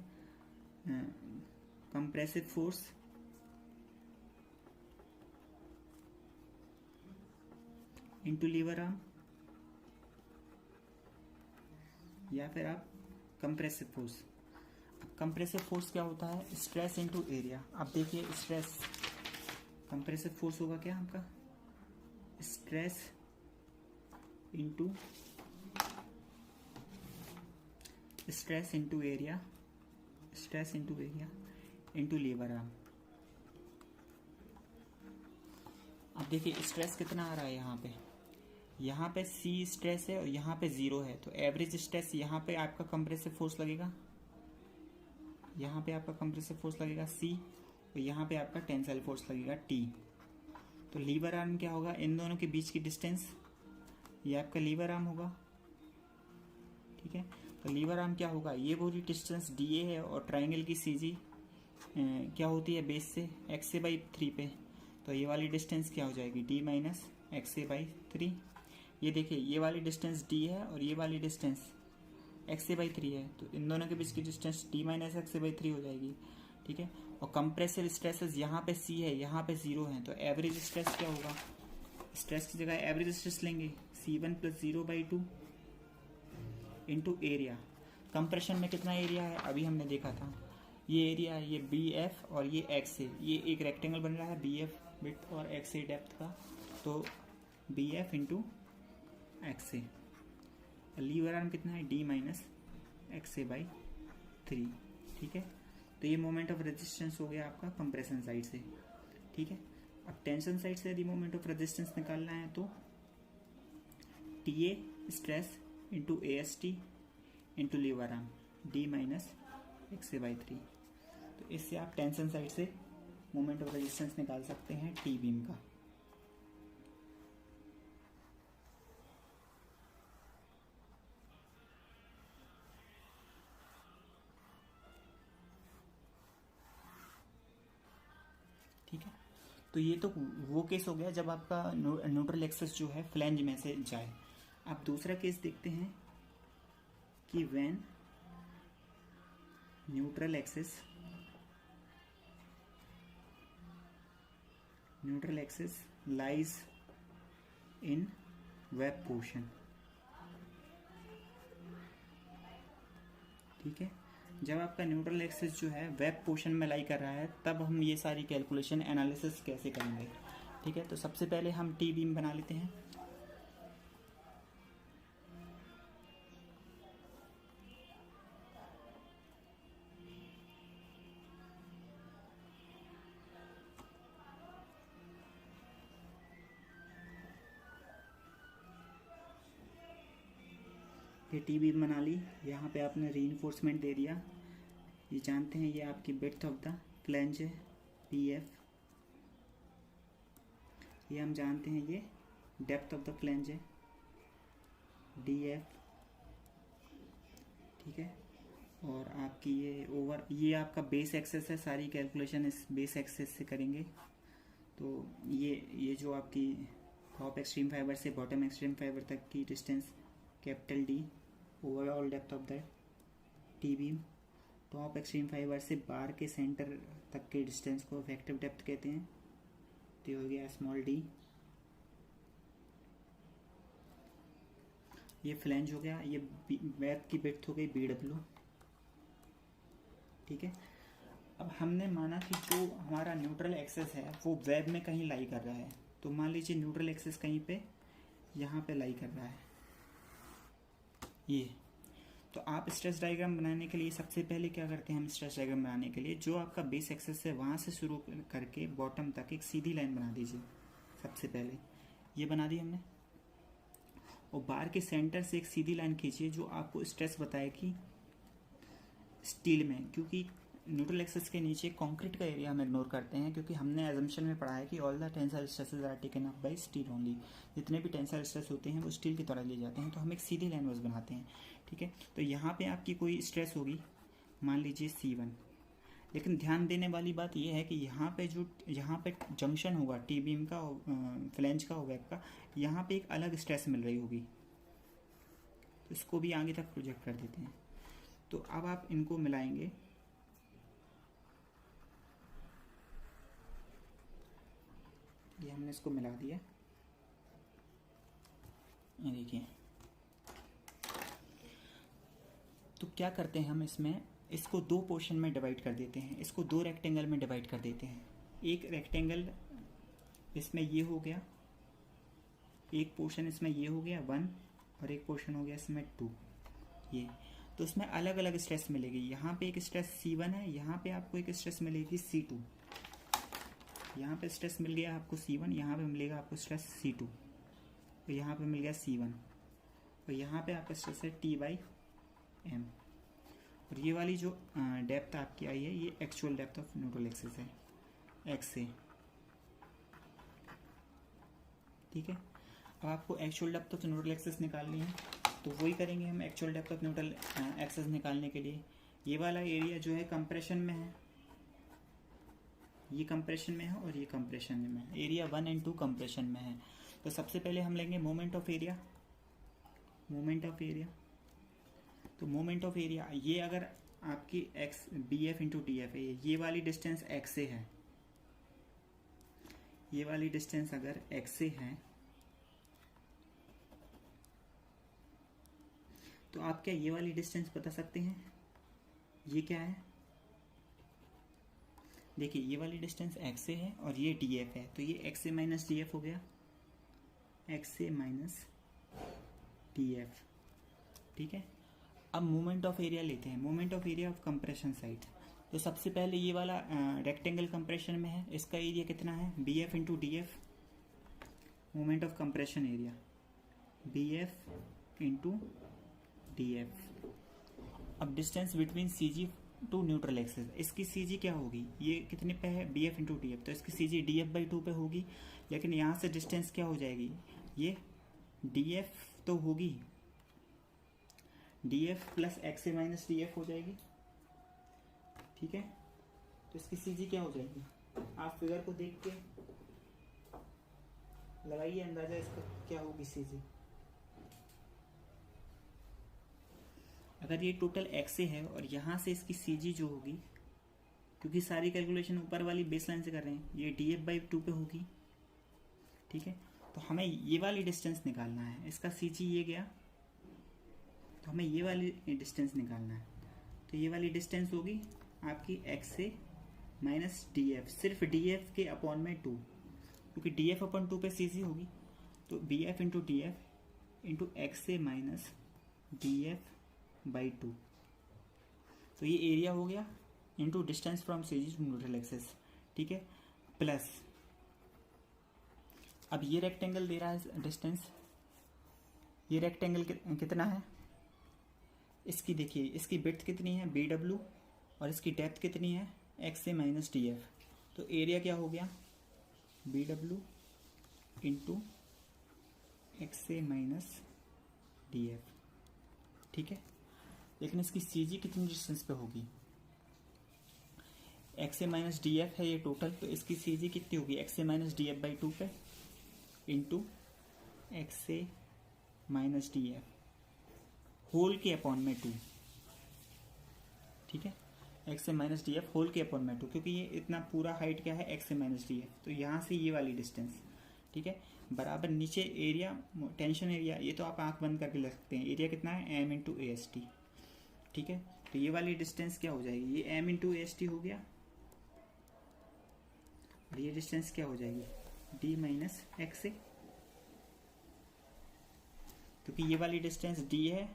compressive force into lever arm, या फिर आप कंप्रेसिव फोर्स। कंप्रेसिव फोर्स क्या होता है? Stress into area. अब देखिए स्ट्रेस, कंप्रेसिव फोर्स होगा क्या आपका? Stress into area, stress into area into lever arm. अब देखिए स्ट्रेस कितना आ रहा है यहाँ पे सी स्ट्रेस है और यहाँ पे 0 है, तो एवरेज स्ट्रेस यहाँ पे आपका कंप्रेसिव फोर्स लगेगा, यहाँ पे आपका कंप्रेसिव फोर्स लगेगा सी, और यहाँ पे आपका टेंसाइल फोर्स लगेगा टी। तो लीवर आर्म क्या होगा? इन दोनों के बीच की डिस्टेंस, ये आपका लीवर आर्म होगा, ठीक है। तो लीवर आर्म क्या होगा? ये पूरी डिस्टेंस डी ए है, और ट्राइंगल की सी जी क्या होती है? बेस से एक्स ए बाई 3 पे, तो ये वाली डिस्टेंस क्या हो जाएगी? D minus X A by 3। ये देखिए ये वाली डिस्टेंस डी है और ये वाली डिस्टेंस एक्स ए बाई 3 है, तो इन दोनों के बीच की distance D minus X A by 3 हो जाएगी, ठीक है। और कंप्रेसिव स्ट्रेसेस यहाँ पे सी है, यहाँ पे 0 है, तो एवरेज स्ट्रेस क्या होगा? स्ट्रेस की जगह एवरेज स्ट्रेस लेंगे, C1 plus 0/2 into area. Compression में कितना एरिया है? अभी हमने देखा था, ये एरिया है, ये बी एफ और ये एक्स ए, ये एक रेक्टेंगल बन रहा है बी एफ विड्थ और एक्स ए डेप्थ का, तो बी एफ इंटू एक्स ए। लीवर आर्म कितना है? D minus X A by 3, ठीक है। तो ये मोमेंट ऑफ रेजिस्टेंस हो गया आपका कंप्रेशन साइड से, ठीक है। अब टेंशन साइड से यदि मोमेंट ऑफ रेजिस्टेंस निकालना है तो T A stress into A S T into lever arm D minus X A by 3। तो इससे आप टेंशन साइड से मोमेंट ऑफ रेजिस्टेंस निकाल सकते हैं टी बीम का। ठीक है, तो ये तो वो केस हो गया जब आपका न्यूट्रल एक्सिस जो है फ्लैंज में से जाए। आप दूसरा केस देखते हैं कि when neutral axis lies in web portion, ठीक है। जब आपका न्यूट्रल एक्सिस जो है वेब पोर्शन में लाई कर रहा है, तब हम ये सारी कैलकुलेशन एनालिसिस कैसे करेंगे, ठीक है। तो सबसे पहले हम टी बीम बना लेते हैं। ये टी बीम बना ली, यहाँ पे आपने रीइंफोर्समेंट दे दिया। ये जानते हैं ये आपकी विड्थ ऑफ द फ्लैंज है पी एफ, ये हम जानते हैं ये डेप्थ ऑफ द फ्लैंज है DF, ठीक है। और आपकी ये आपका बेस एक्सेस है, सारी कैलकुलेशन इस बेस एक्सेस से करेंगे। तो ये जो आपकी टॉप एक्सट्रीम फाइबर से बॉटम एक्सट्रीम फाइबर तक की distance capital D, overall depth of the T beam. Top extreme fibre से बार के सेंटर तक के डिस्टेंस को इफेक्टिव डेप्थ कहते हैं, तो ये हो गया स्मॉल d। ये फ्लैंज हो गया, ये वेब की विड्थ हो गई BW, ठीक है। अब हमने माना कि जो हमारा न्यूट्रल एक्सेस है वो वेब में कहीं लाई कर रहा है, तो मान लीजिए न्यूट्रल एक्सेस कहीं पे यहाँ पे लाई कर रहा है ये। तो आप स्ट्रेस डायग्राम बनाने के लिए सबसे पहले क्या करते हैं, हम स्ट्रेस डायग्राम बनाने के लिए जो आपका बेस एक्सेस है वहाँ से शुरू करके बॉटम तक एक सीधी लाइन बना दीजिए। सबसे पहले ये बना दी हमने, और बार के सेंटर से एक सीधी लाइन खींचिए जो आपको स्ट्रेस बताएगी स्टील में, क्योंकि न्यूट्रल एक्सेस के नीचे कंक्रीट का एरिया हम इग्नोर करते हैं, क्योंकि हमने एजम्पशन में पढ़ा है कि all the tensile stresses are taken up by steel only. जितने भी टेंसाइल स्ट्रेस होते हैं वो स्टील की तरह लिए जाते हैं, तो हम एक सीधी लाइन बस बनाते हैं, ठीक है। तो यहाँ पे आपकी कोई स्ट्रेस होगी, मान लीजिए C1, लेकिन ध्यान देने वाली बात यह है कि यहाँ पे जंक्शन होगा टी बीम का, फ्लैंज का और वेब का, यहाँ पे एक अलग स्ट्रेस मिल रही होगी, तो इसको भी आगे तक प्रोजेक्ट कर देते हैं। तो अब आप इनको मिलाएंगे, ये हमने इसको मिला दिया, ये देखिए। तो क्या करते हैं हम इसको दो पोर्शन में डिवाइड कर देते हैं, इसको दो रेक्टेंगल में डिवाइड कर देते हैं। एक रेक्टेंगल इसमें ये हो गया, एक पोर्शन इसमें ये हो गया 1, और एक पोर्शन हो गया इसमें 2 ये। तो इसमें अलग अलग स्ट्रेस मिलेगी, यहाँ पे एक स्ट्रेस C1 है, यहाँ पे आपको एक स्ट्रेस मिलेगी C2, यहाँ पे स्ट्रेस मिल गया आपको C1, यहाँ पे मिलेगा आपको स्ट्रेस C2, तो यहाँ पे मिल गया C1, और यहाँ पे आपका स्ट्रेस है T/M। और ये वाली जो डेप्थ आपकी आई है ये actual depth of neutral axis है X से, ठीक है। अब आपको actual depth of neutral axis निकालनी है, तो वही करेंगे हम actual depth of neutral axis निकालने के लिए। ये वाला एरिया जो है कंप्रेशन में है, ये कंप्रेशन में है और ये कंप्रेशन में है, एरिया 1 और 2 कंप्रेशन में है। तो सबसे पहले हम लेंगे मोमेंट ऑफ एरिया, तो मोमेंट ऑफ एरिया ये अगर आपकी BF इंटू DF है, ये वाली डिस्टेंस X से है, ये वाली डिस्टेंस अगर X से है तो आप क्या ये वाली डिस्टेंस बता सकते हैं, ये क्या है। देखिए ये वाली डिस्टेंस X से है और ये DF है, तो ये X से माइनस DF हो गया, X से माइनस DF, ठीक है। अब मोमेंट ऑफ एरिया लेते हैं, moment of area of compression side. तो सबसे पहले ये वाला रेक्टेंगल कंप्रेशन में है, इसका एरिया कितना है BF into DF, moment of compression area BF into DF। अब distance between CG to neutral axis, इसकी CG क्या होगी, ये कितने पे है BF इंटू DF, तो इसकी CG DF/2 पे होगी, लेकिन यहाँ से डिस्टेंस क्या हो जाएगी, ये DF तो होगी, DF प्लस X से माइनस DF हो जाएगी, ठीक है। तो इसकी CG क्या हो जाएगी, आप फिगर को देख के लगाइए अंदाजा इसका क्या होगी CG। अगर ये टोटल X से है और यहाँ से इसकी CG जो होगी, क्योंकि सारी कैलकुलेशन ऊपर वाली बेस लाइन से कर रहे हैं, ये DF/2 पे होगी, ठीक है। तो हमें ये वाली डिस्टेंस निकालना है, इसका CG ये गया, तो हमें ये वाली डिस्टेंस निकालना है। तो ये वाली डिस्टेंस होगी आपकी X से माइनस DF, सिर्फ DF के अपॉन में 2, क्योंकि DF/2 पे CG होगी, तो BF into DF into X से माइनस DF/2, तो ये एरिया हो गया into distance from CG to neutral axis, ठीक है। प्लस अब ये रेक्टेंगल दे रहा है डिस्टेंस, ये रेक्टेंगल कितना है, इसकी देखिए इसकी विड्थ कितनी है BW और इसकी डेप्थ कितनी है X से माइनस DF, तो एरिया क्या हो गया BW इंटू X से माइनस डी एफ, ठीक है। लेकिन इसकी सी जी कितनी डिस्टेंस पे होगी, एक्स ए माइनस डी एफ है ये टोटल, तो इसकी सी जी कितनी होगी, x A minus D F by 2 पे इंटू एक्स ए माइनस डी एफ होल के अपॉन में 2, ठीक है। एक्स ए माइनस डी एफ होल के अपॉन में 2, क्योंकि ये इतना पूरा हाइट क्या है एक्स ए माइनस डी एफ, तो यहाँ से ये वाली डिस्टेंस, ठीक है, बराबर नीचे एरिया, टेंशन एरिया, ये तो आप आंख बंद करके लिख सकते हैं, एरिया कितना है M into A S T, ठीक है। तो ये वाली डिस्टेंस क्या हो जाएगी, ये M into A S T हो गया, और ये डिस्टेंस क्या हो जाएगी, डी माइनस एक्स ए, क्योंकि ये वाली डिस्टेंस डी है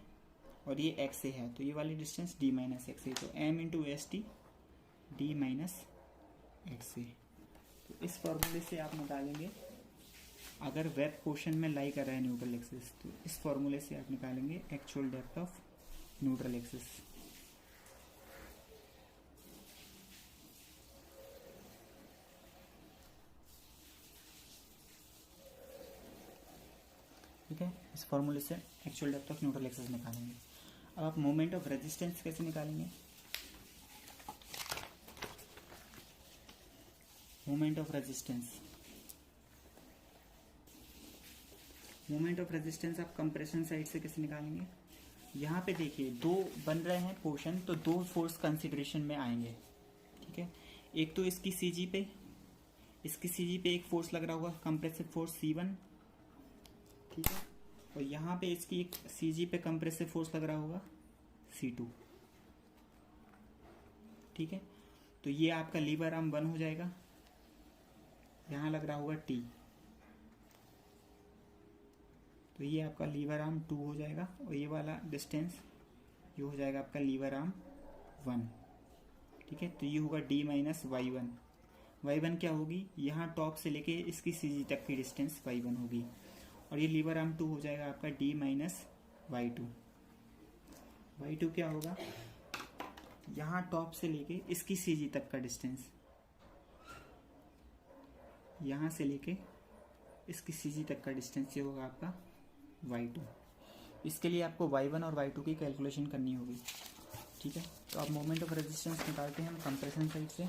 और ये एक्स ए है, तो ये वाली distance D minus X A, तो M into S T D minus X A. तो इस फॉर्मूले से आप निकालेंगे, अगर वेब पोर्शन में लाई कर रहा है न्यूट्रल एक्सिस, तो इस फॉर्मूले से आप निकालेंगे actual depth of neutral axis. ठीक है, इस फॉर्मूले से actual depth of neutral axis निकालेंगे। अब आप मोमेंट ऑफ रेजिस्टेंस कैसे निकालेंगे, moment of resistance, moment of resistance आप कंप्रेशन साइड से कैसे निकालेंगे, यहाँ पे देखिए दो बन रहे हैं पोर्शन, तो दो फोर्स कंसिडरेशन में आएंगे, ठीक है। एक तो इसकी सीजी पे, इसकी सीजी पे एक फोर्स लग रहा होगा कंप्रेसिव फोर्स C1, ठीक है, और यहाँ पे इसकी एक सीजी पे कंप्रेसिव फोर्स लग रहा होगा C2, ठीक है। तो ये आपका लीवर आर्म 1 हो जाएगा, यहाँ लग रहा होगा T, तो ये आपका लीवर आर्म 2 हो जाएगा, और ये वाला डिस्टेंस ये हो जाएगा आपका लीवर आर्म 1, ठीक है। तो ये होगा D माइनस Y1, Y1 क्या होगी, यहाँ टॉप से लेके इसकी सीजी तक की डिस्टेंस Y1 होगी, और ये लीवर आर्म 2 हो जाएगा आपका D माइनस Y2, Y2 क्या होगा, यहाँ टॉप से लेके इसकी सीजी तक का डिस्टेंस, यहाँ से लेके इसकी सीजी तक का डिस्टेंस ये होगा आपका Y2। इसके लिए आपको Y1 और Y2 की कैलकुलेशन करनी होगी, ठीक है। तो अब मोमेंट ऑफ रेजिस्टेंस निकालते हैं हम कंप्रेशन साइड से।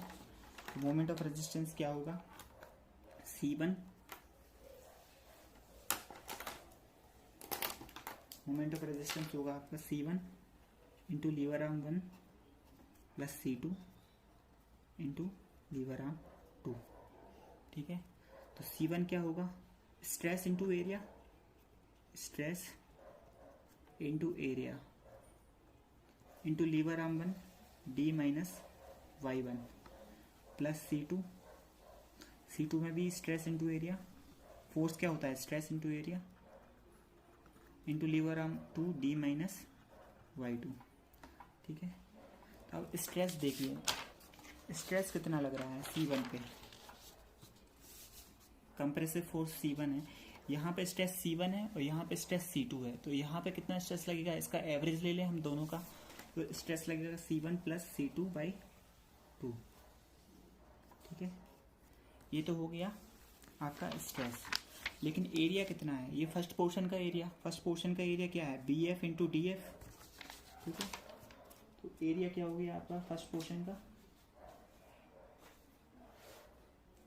तो मोमेंट ऑफ रेजिस्टेंस क्या होगा, C1, मोमेंट ऑफ रेजिस्टेंस होगा आपका C1 into lever arm 1 plus C2 into lever arm 2, ठीक है। तो C1 क्या होगा, stress into area, stress into area into lever arm 1 D minus Y1 plus C2, C2 में भी स्ट्रेस इंटू एरिया, फोर्स क्या होता है stress into area into lever arm 2 D minus Y2, ठीक है। तो अब स्ट्रेस देखिए, स्ट्रेस कितना लग रहा है C1 पे, कंप्रेसिव फोर्स C1 है, यहाँ पे स्ट्रेस C1 है और यहाँ पे स्ट्रेस C2 है, तो यहाँ पे कितना स्ट्रेस लगेगा, इसका एवरेज ले लें हम दोनों का, तो स्ट्रेस लगेगा C1 प्लस C2 बाई 2, ठीक है। ये तो हो गया आपका स्ट्रेस, लेकिन एरिया कितना है, ये फर्स्ट पोर्शन का एरिया, फर्स्ट पोर्शन का एरिया क्या है BF इंटू DF, ठीक है। तो एरिया क्या हो गया आपका फर्स्ट पोर्शन का,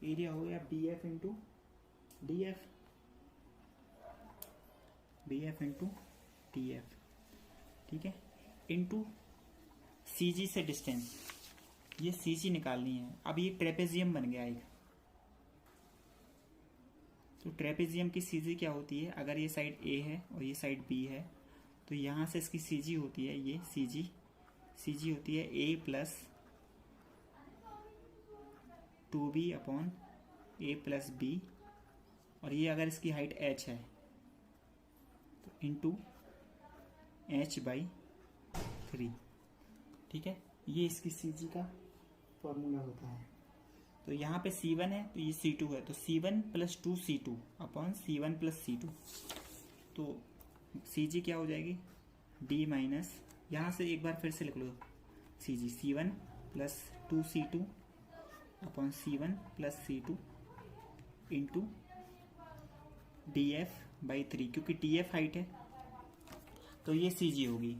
एरिया हो गया BF into DF, BF into DF, ठीक है, इंटू CG से डिस्टेंस, ये CG निकालनी है। अब ये ट्रेपेजियम बन गया एक, तो ट्रेपेजियम की सीजी क्या होती है, अगर ये साइड A है और ये साइड B है, तो यहाँ से इसकी सीजी होती है, ये सीजी होती है A plus 2B upon A plus B, और ये अगर इसकी हाइट h है तो इंटू h बाई 3, ठीक है। ये इसकी सीजी का फॉर्मूला होता है। तो यहाँ पे C1 है तो ये C2 है, तो C1 plus 2C2 upon C1 plus C2, तो CG क्या हो जाएगी D माइनस, यहाँ से एक बार फिर से लिख लो CG, C1 plus 2C2 upon C1 plus C2 into DF by 3, क्योंकि DF हाइट है तो ये सी जी होगी,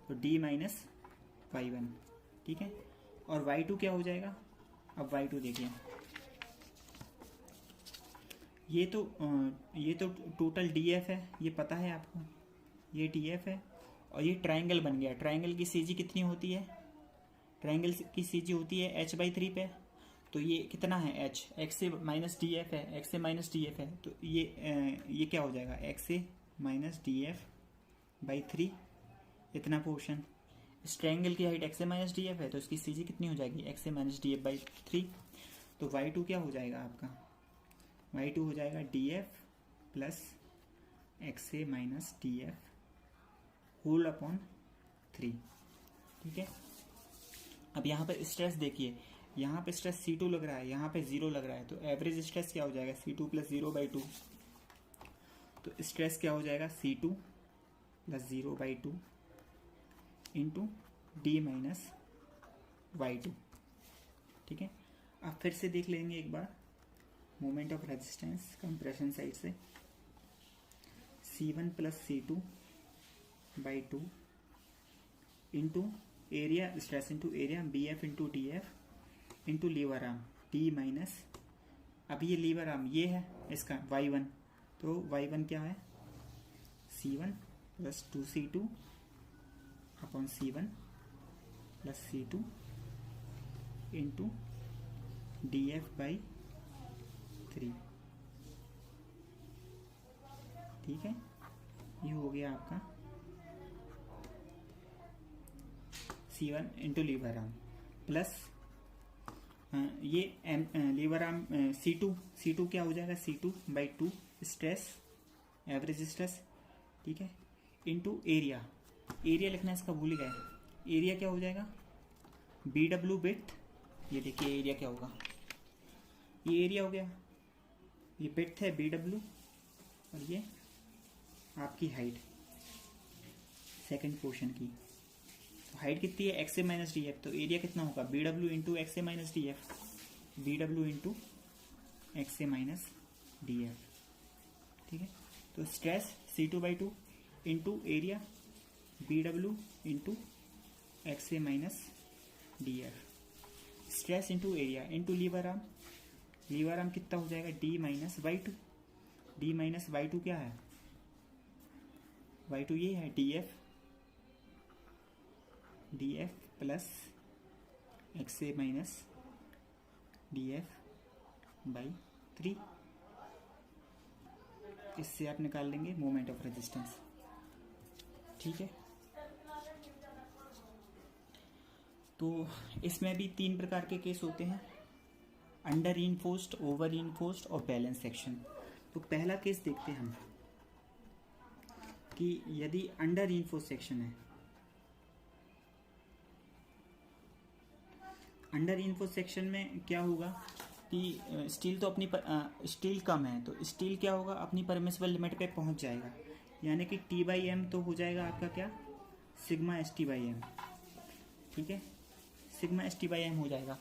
तो डी माइनस y1, ठीक है। और y2 क्या हो जाएगा, अब y2 देखिए, ये तो टोटल डीएफ है, ये पता है आपको, ये डीएफ है और ये ट्राइंगल बन गया। ट्राइंगल की सीजी कितनी होती है, ट्राइंगल की सीजी होती है h/3 पे, तो ये कितना है h, x से माइनस डी एफ है, x से माइनस डी एफ है, तो ये क्या हो जाएगा, x से माइनस डी एफ बाई 3, इतना पोर्शन। इस ट्राइंगल की हाइट x से माइनस डी एफ है, तो इसकी सीजी कितनी हो जाएगी, x से माइनस डी एफ बाई 3। तो y2 क्या हो जाएगा आपका, y2 हो जाएगा डी एफ प्लस x से minus D F whole upon 3, ठीक है। अब यहाँ पर स्ट्रेस देखिए, यहाँ पे स्ट्रेस C2 लग रहा है, यहाँ पे 0 लग रहा है, तो एवरेज स्ट्रेस क्या हो जाएगा, C2 प्लस 0/2, तो स्ट्रेस क्या हो जाएगा, C2 plus 0/2 into D minus y2, ठीक है। अब फिर से देख लेंगे एक बार moment of resistance compression side से, C1 plus C2/2 into area, stress into area, BF into DF into lever arm D minus, अब ये लीवर आर्म ये है इसका y1, तो y1 क्या है, C1 plus 2C2 upon C1 plus C2 into DF/3, ठीक है। ये हो गया आपका C1 into lever arm plus ये लीवर आर्म C2 क्या हो जाएगा, C2/2 स्ट्रेस, एवरेज स्ट्रेस, ठीक है, इंटू एरिया, एरिया लिखना इसका भूल गए, एरिया क्या हो जाएगा, BW बिट, ये देखिए एरिया क्या होगा, ये एरिया हो गया, ये बिट है BW और ये आपकी हाइट सेकंड पोर्शन की, तो हाइट कितनी है, x से माइनस डी एफ, तो एरिया कितना होगा, BW इंटू एक्स से minus D F, BW into X से माइनस डी एफ, ठीक है। तो stress C2/2 into area BW into X से minus D F, stress into area into lever arm, lever arm कितना हो जाएगा, D minus y2, D minus y2 क्या है, y2 ये है DF प्लस एक्स से माइनस DF/3, इससे आप निकाल लेंगे मोमेंट ऑफ रेजिस्टेंस, ठीक है। तो इसमें भी 3 प्रकार के केस होते हैं, अंडर रीइंफोर्स्ड, ओवर रीइंफोर्स्ड और बैलेंस सेक्शन। तो पहला केस देखते हैं हम कि यदि अंडर रीइंफोर्स्ड सेक्शन है, अंडर रीइंफोर्स्ड सेक्शन में क्या होगा कि स्टील तो अपनी स्टील कम है, तो स्टील क्या होगा, अपनी परमिसिबल लिमिट पे पहुंच जाएगा, यानी कि T/M तो हो जाएगा आपका क्या, सिग्मा ST/M, ठीक है, सिग्मा ST/M हो जाएगा।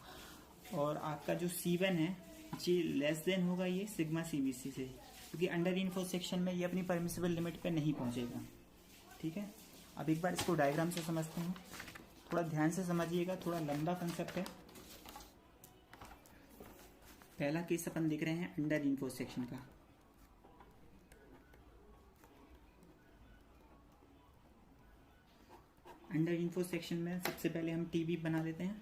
और आपका जो C1 है ये लेस देन होगा ये सिग्मा CBC से, क्योंकि अंडर रीइंफोर्स्ड सेक्शन में ये अपनी परमिसिबल लिमिट पे नहीं पहुंचेगा, ठीक है। अब एक बार इसको डायग्राम से समझते हैं, थोड़ा ध्यान से समझिएगा, थोड़ा लंबा कंसेप्ट है। पहला केस अपन देख रहे हैं अंडर रीइंफोर्स्ड सेक्शन का, अंडर रीइंफोर्स्ड सेक्शन में सबसे पहले हम टीबी बना देते हैं,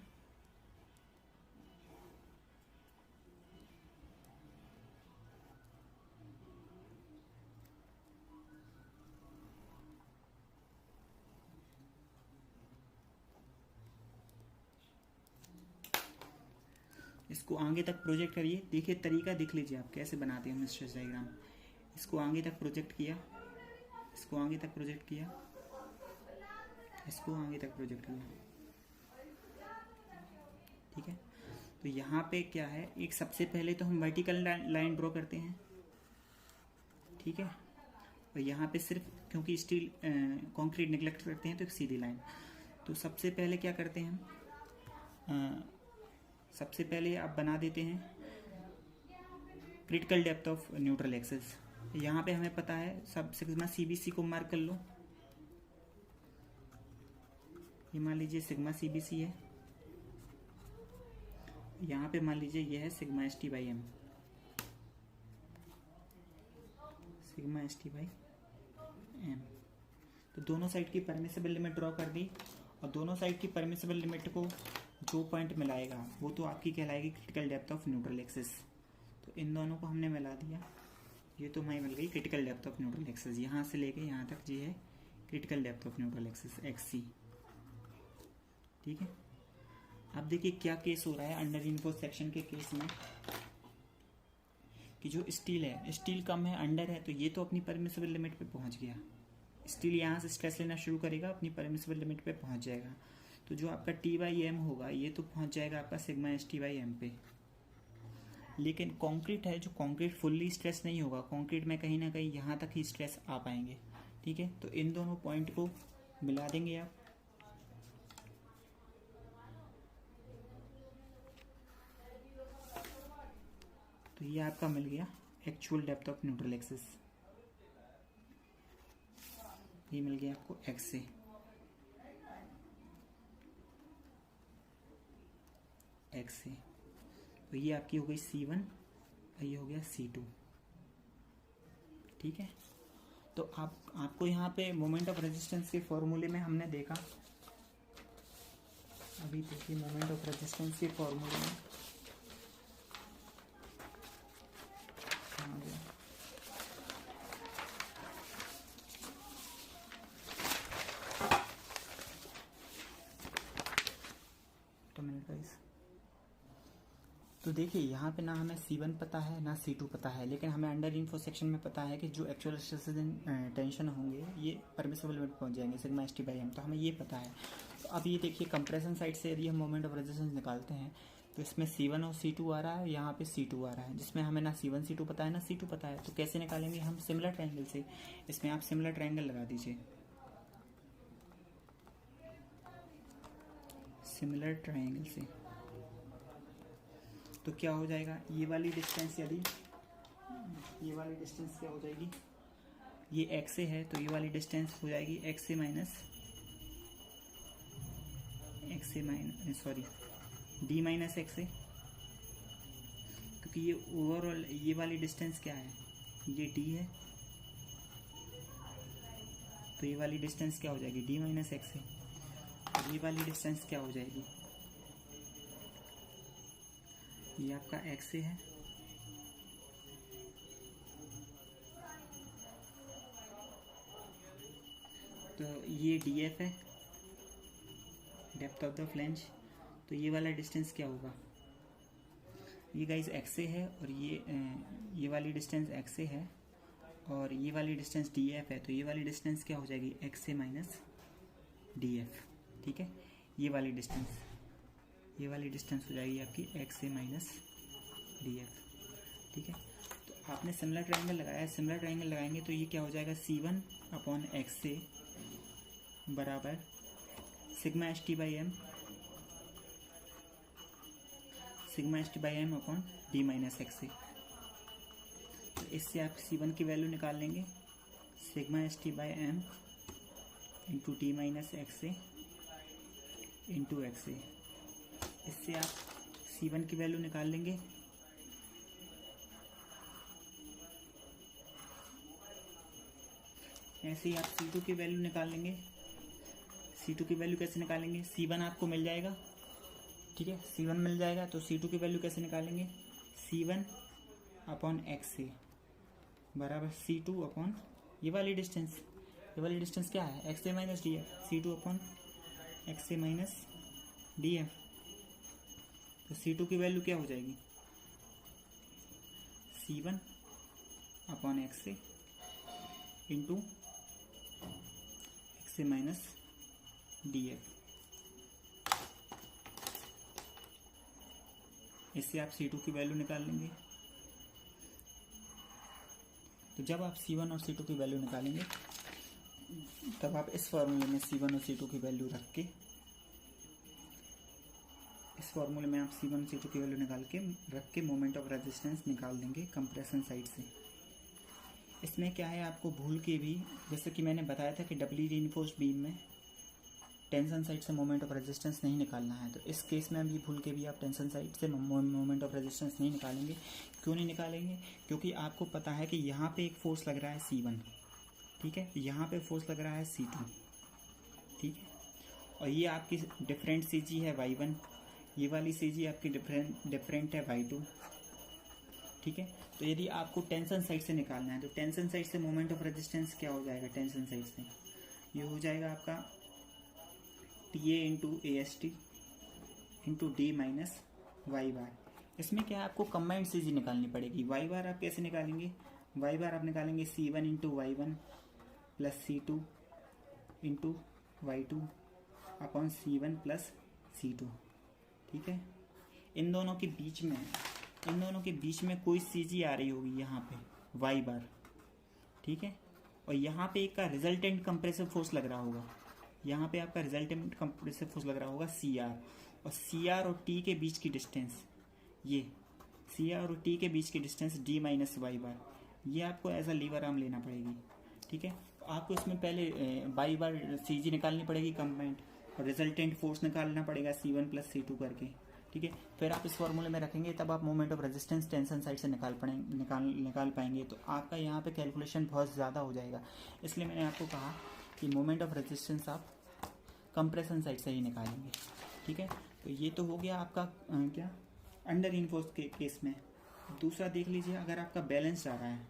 इसको आगे तक प्रोजेक्ट करिए, देखिए तरीका देख लीजिए आप कैसे बनाते हैं स्ट्रेस डायग्राम। इसको आगे तक प्रोजेक्ट किया, इसको आगे तक प्रोजेक्ट किया, इसको आगे तक प्रोजेक्ट किया, ठीक है। तो यहाँ पे क्या है, एक सबसे पहले तो हम वर्टिकल लाइन ड्रॉ करते हैं, ठीक है। और यहाँ पे सिर्फ क्योंकि स्टील कंक्रीट निगलेक्ट करते हैं तो एक सीधी लाइन। तो सबसे पहले क्या करते हैं हम, सबसे पहले आप बना देते हैं critical depth of neutral axis. यहाँ पे हमें पता है, सब सिग्मा CBC को मार्क कर लो, ये मान लीजिए सिग्मा CBC है, यहाँ पे मान लीजिए ये है सिग्मा ST/m, सिग्मा ST/m। तो दोनों साइड की परमिसिबल लिमिट ड्रॉ कर दी, और दोनों साइड की परमिसिबल लिमिट को जो पॉइंट मिलाएगा वो तो आपकी कहलाएगी critical depth of neutral axis. तो इन दोनों को हमने मिला दिया, ये तो हमें मिल गई critical depth of neutral axis. यहाँ से लेके यहाँ तक ये है critical depth of neutral axis XC। ठीक है, अब देखिए क्या केस हो रहा है अंडर रिइंफोर्स्ड सेक्शन के केस में, कि जो स्टील है, स्टील कम है, अंडर है, तो ये तो अपनी परमिसिबल लिमिट पे पहुंच गया। स्टील यहाँ से स्ट्रेस लेना शुरू करेगा, अपनी परमिसिबल लिमिट पे पहुंच जाएगा। तो जो आपका T/m होगा ये तो पहुंच जाएगा आपका सिग्मा ST/m पे। लेकिन कंक्रीट है, जो कंक्रीट फुल्ली स्ट्रेस नहीं होगा, कंक्रीट में कहीं ना कहीं यहाँ तक ही स्ट्रेस आ पाएंगे। ठीक है, तो इन दोनों पॉइंट को मिला देंगे आप, तो ये आपका मिल गया actual depth of neutral axis. ये मिल गया आपको XA। तो ये आपकी हो गई C1 और ये हो गया C2। ठीक है, तो आपको यहाँ पे मोमेंट ऑफ रेजिस्टेंस के फॉर्मूले में हमने देखा, अभी देखिए मोमेंट ऑफ रेजिस्टेंस के फॉर्मूले में तो देखिए यहाँ पे ना हमें C1 पता है ना C2 पता है, लेकिन हमें अंडर रिइंफोर्स्ड सेक्शन में पता है कि जो एक्चुअल स्ट्रेस टेंशन होंगे ये परमिसिबल लिमिट पहुंच जाएंगे सिग्मा ST/m, तो हमें ये पता है। तो अब ये देखिए कंप्रेशन साइड से यदि हम मोमेंट ऑफ रेजिस्टेंस निकालते हैं तो इसमें C1 और C2 आ रहा है, यहाँ पे C2 आ रहा है, जिसमें हमें ना C1 C2 पता है ना C2 पता है। तो कैसे निकालेंगे हम? सिमिलर ट्रायंगल से। इसमें आप सिमिलर ट्रायंगल लगा दीजिए, सिमिलर ट्रायंगल से। तो क्या हो जाएगा, ये वाली डिस्टेंस, यदि ये वाली डिस्टेंस क्या हो जाएगी, ये XA है, तो ये वाली डिस्टेंस हो जाएगी XA minus D minus XA, क्योंकि ये ओवरऑल ये वाली डिस्टेंस क्या है, ये D है, तो ये वाली डिस्टेंस क्या हो जाएगी D माइनस XA, और ये वाली डिस्टेंस क्या हो जाएगी, ये आपका XA है, तो ये DF है, डेप्थ ऑफ द फ्लैंज। तो ये वाला डिस्टेंस क्या होगा, ये गाइस XA है, और ये वाली डिस्टेंस XA है, और ये वाली डिस्टेंस DF है, तो ये वाली डिस्टेंस क्या हो जाएगी XA माइनस DF। ठीक है, ये वाली डिस्टेंस हो जाएगी आपकी XA माइनस DF। ठीक है, तो आपने सिमिलर ट्रायंगल लगाया, सिमिलर ट्रायंगल लगाएंगे तो ये क्या हो जाएगा C1 अपॉन XA बराबर sigma ST/m upon D minus XA। तो इससे आप C1 की वैल्यू निकाल लेंगे, sigma ST/m into D minus XA into XA। इससे आप C1 की वैल्यू निकाल लेंगे, ऐसे ही आप C2 की वैल्यू निकाल लेंगे। C2 की वैल्यू कैसे निकालेंगे, C1 आपको मिल जाएगा, ठीक है, C1 मिल जाएगा, तो C2 की वैल्यू कैसे निकालेंगे, C1 अपॉन XA बराबर C2 अपॉन ये वाली डिस्टेंस क्या है XA minus DF, C2 upon XA minus DF। तो C2 की वैल्यू क्या हो जाएगी, C1 upon XA into XA minus DF। इससे आप C2 की वैल्यू निकाल लेंगे। तो जब आप C1 और C2 की वैल्यू निकालेंगे तब आप इस फॉर्मूले में C1 और C2 की वैल्यू रख के, इस फॉर्मूले में आप C1 और C2 की वैल्यू रख के मोमेंट ऑफ रेजिस्टेंस निकाल देंगे कंप्रेशन साइड से। इसमें क्या है, आपको भूल के भी, जैसे कि मैंने बताया था कि डबली रीइंफोर्स्ड बीम में टेंशन साइड से मोमेंट ऑफ रेजिस्टेंस नहीं निकालना है। तो इस केस में भी भूल के भी आप टेंशन साइड से मोमेंट ऑफ रेजिस्टेंस नहीं निकालेंगे। क्यों नहीं निकालेंगे? क्योंकि आपको पता है कि यहाँ पे एक फोर्स लग रहा है C1, ठीक है, यहाँ पे फोर्स लग रहा है C2, ठीक है, और ये आपकी डिफरेंट CG है Y1, ये वाली CG आपकी डिफरेंट है Y2, ठीक है। तो यदि आपको टेंशन साइड से निकालना है तो टेंशन साइड से मोमेंट ऑफ रेजिस्टेंस क्या हो जाएगा? टेंशन साइड से ये हो जाएगा आपका TA into AST into D minus Y bar. इसमें क्या है, आपको कंबाइंड CG निकालनी पड़ेगी। वाई बार आप कैसे निकालेंगे? वाई बार आप निकालेंगे C1 into Y1 plus C2 into Y2 upon C1 plus C2, ठीक है। इन दोनों के बीच में कोई CG आ रही होगी यहाँ पे वाई बार, ठीक है, और यहाँ पे एक का रिजल्टेंट कंप्रेसिव फोर्स लग रहा होगा, यहाँ पे आपका रिजल्टेंट कंप्रेसिव फोर्स लग रहा होगा CR, और CR और T के बीच की डिस्टेंस, ये CR और T के बीच की डिस्टेंस D माइनस वाई बार, ये आपको एज अ लीवर आर्म लेना पड़ेगी, ठीक है। आपको इसमें पहले वाई बार CG निकालनी पड़ेगी कंबाइंड, और रिजल्टेंट फोर्स निकालना पड़ेगा C1 प्लस C2 करके, ठीक है। फिर आप इस फॉर्मूले में रखेंगे, तब आप moment of resistance tension side से निकाल पाएंगे। तो आपका यहाँ पे कैलकुलेशन बहुत ज़्यादा हो जाएगा, इसलिए मैंने आपको कहा कि मोमेंट ऑफ रेजिस्टेंस आप कंप्रेशन साइड से ही निकालेंगे, ठीक है। तो ये तो हो गया आपका क्या अंडर इनफोर्स के केस में। दूसरा देख लीजिए, अगर आपका बैलेंस आ रहा है,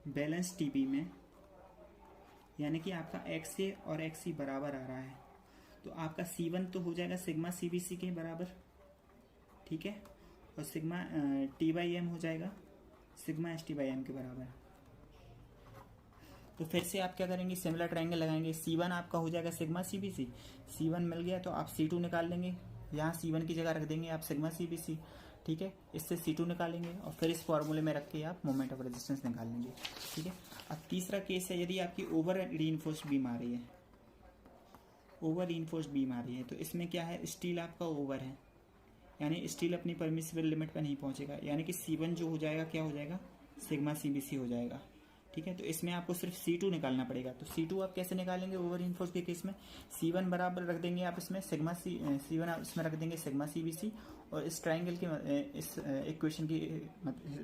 बैलेंस TB में, यानी कि आपका XA और XC बराबर आ रहा है, तो आपका C1 तो हो जाएगा सिग्मा CBC के बराबर, ठीक है, और सिग्मा T/M हो जाएगा सिग्मा ST/M के बराबर। तो फिर से आप क्या करेंगे, सिमिलर ट्रायंगल लगाएंगे। C1 आपका हो जाएगा सिग्मा CBC, C1 मिल गया तो आप C2 निकाल लेंगे, यहाँ C1 की जगह रख देंगे आप सिग्मा CBC, ठीक है, इससे C2 निकालेंगे और फिर इस फॉर्मूले में रख के आप मोमेंट ऑफ रेजिस्टेंस निकाल लेंगे, ठीक है। अब तीसरा केस है, यदि आपकी ओवर रीइंफोर्स्ड बीम आ रही है, ओवर रीइंफोर्स्ड बीम आ रही है, तो इसमें क्या है, स्टील आपका ओवर है, यानी स्टील अपनी परमिसिबल लिमिट पर नहीं पहुंचेगा, यानी कि C1 जो हो जाएगा क्या हो जाएगा, सिग्मा CBC हो जाएगा, ठीक है। तो इसमें आपको सिर्फ C2 निकालना पड़ेगा। तो C2 आप कैसे निकालेंगे ओवर रीइंफोर्स्ड के केस में? C1 बराबर रख देंगे आप इसमें सिग्मा C1 आप इसमें रख देंगे सिग्मा CBC, और इस ट्राइंगल की इस इक्वेशन की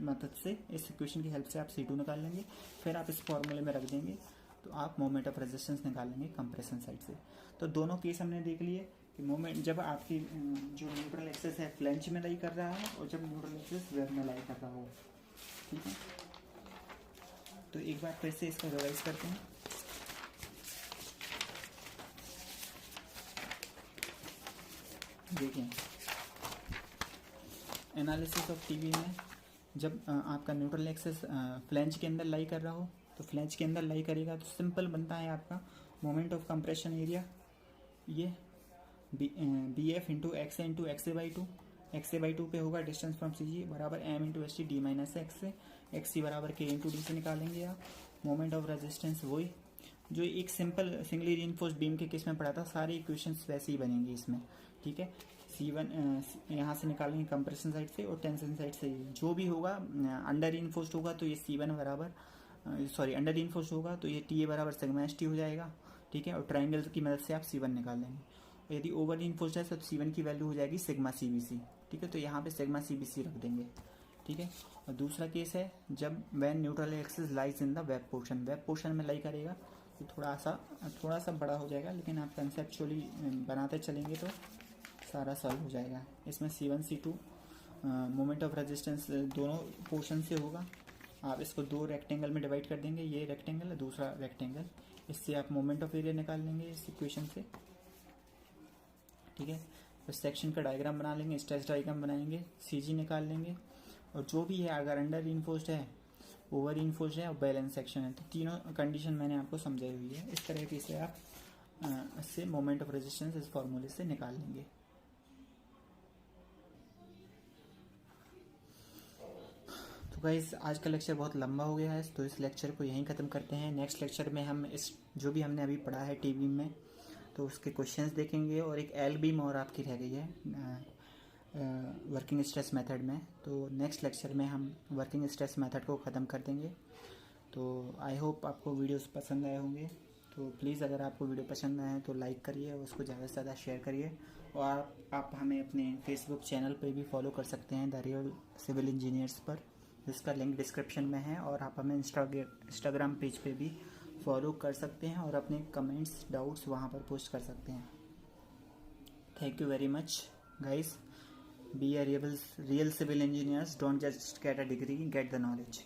मदद से, इस इक्वेशन की हेल्प से आप C2 निकाल लेंगे, फिर आप इस फॉर्मूले में रख देंगे, तो आप मोमेंट ऑफ रेजिस्टेंस निकालेंगे कंप्रेशन साइड से। तो दोनों केस हमने देख लिए कि मोमेंट जब आपकी जो न्यूट्रल एक्सेस है फ्लैंज में लाई कर रहा है, और जब न्यूट्रल एक्सेस वेब में लाई कर रहा हो, ठीक है। तो एक बार फिर से इसको रिवाइज करते हैं। देखिए, एनालिसिस ऑफ TB में जब आपका न्यूट्रल एक्सेस फ्लैंज के अंदर लाई कर रहा हो, तो फ्लैंज के अंदर लाई करेगा तो सिंपल बनता है आपका मोमेंट ऑफ कंप्रेशन एरिया, ये BF into XA into XA/2, XA/2 पे होगा डिस्टेंस फ्रॉम CG बराबर M into ST D minus XA, XC बराबर K इंटू D से निकालेंगे आप। मोमेंट ऑफ रेजिस्टेंस वही जो एक सिंपल सिंगली रीइंफोर्स्ड बीम के केस में पढ़ा था, सारी इक्वेशंस वैसे ही बनेंगी इसमें, ठीक है। C1 यहाँ से निकालेंगे कंप्रेशन साइड से, और टेंशन साइड से जो भी होगा अंडर रीइंफोर्स्ड होगा तो ये C1 बराबर अंडर रीइंफोर्स्ड होगा तो ये TA बराबर सिग्मा ST हो जाएगा, ठीक है, और ट्राइंगल की मदद से आप C1 निकाल लेंगे। और यदि ओवर रीइंफोर्स्ड है तो C1 की वैल्यू हो जाएगी सिग्मा CBC, ठीक है, तो यहाँ पे सिग्मा CBC रख देंगे, ठीक है। और दूसरा केस है जब when neutral axis lies in the web portion में लाई करेगा, तो थोड़ा सा बड़ा हो जाएगा, लेकिन आप कंसेप्चुअली बनाते चलेंगे तो सारा सॉल्व हो जाएगा। इसमें C1 C2 moment of resistance दोनों पोर्शन से होगा, आप इसको दो रेक्टेंगल में डिवाइड कर देंगे, ये रेक्टेंगल है दूसरा रेक्टेंगल, इससे आप मोमेंट ऑफ एरिया निकाल लेंगे इस इक्वेशन से, ठीक है। तो सेक्शन का डायग्राम बना लेंगे, स्ट्रेच डायग्राम बनाएंगे, CG निकाल लेंगे, और जो भी है अगर अंडर रीइंफोर्स्ड है, ओवर रीइंफोर्स्ड है और बैलेंस सेक्शन है, तो तीनों कंडीशन मैंने आपको समझाई हुई है। इस तरीके से आप इससे मोमेंट ऑफ रेजिस्टेंस इस फॉर्मूले से निकाल लेंगे। तो गाइस आज का लेक्चर बहुत लंबा हो गया है, तो इस लेक्चर को यहीं ख़त्म करते हैं। नेक्स्ट लेक्चर में हम इस जो भी हमने अभी पढ़ा है TB में, तो उसके क्वेश्चंस देखेंगे, और एक L बीम और आपकी रह गई है वर्किंग स्ट्रेस मेथड में। तो नेक्स्ट लेक्चर में हम वर्किंग स्ट्रेस मेथड को ख़त्म कर देंगे। तो आई होप आपको वीडियोस पसंद आए होंगे। तो प्लीज़ अगर आपको वीडियो पसंद आए तो लाइक करिए और उसको ज़्यादा से ज़्यादा शेयर करिए। और आप हमें अपने फेसबुक चैनल पे भी फॉलो कर सकते हैं, द रियल सिविल इंजीनियर्स पर, जिसका लिंक डिस्क्रिप्शन में है। और आप हमें इंस्टाग्राम पेज पे भी फॉलो कर सकते हैं और अपने कमेंट्स डाउट्स वहाँ पर पोस्ट कर सकते हैं। Thank you very much guys. Be a real civil engineers, don't just get a degree, get the knowledge.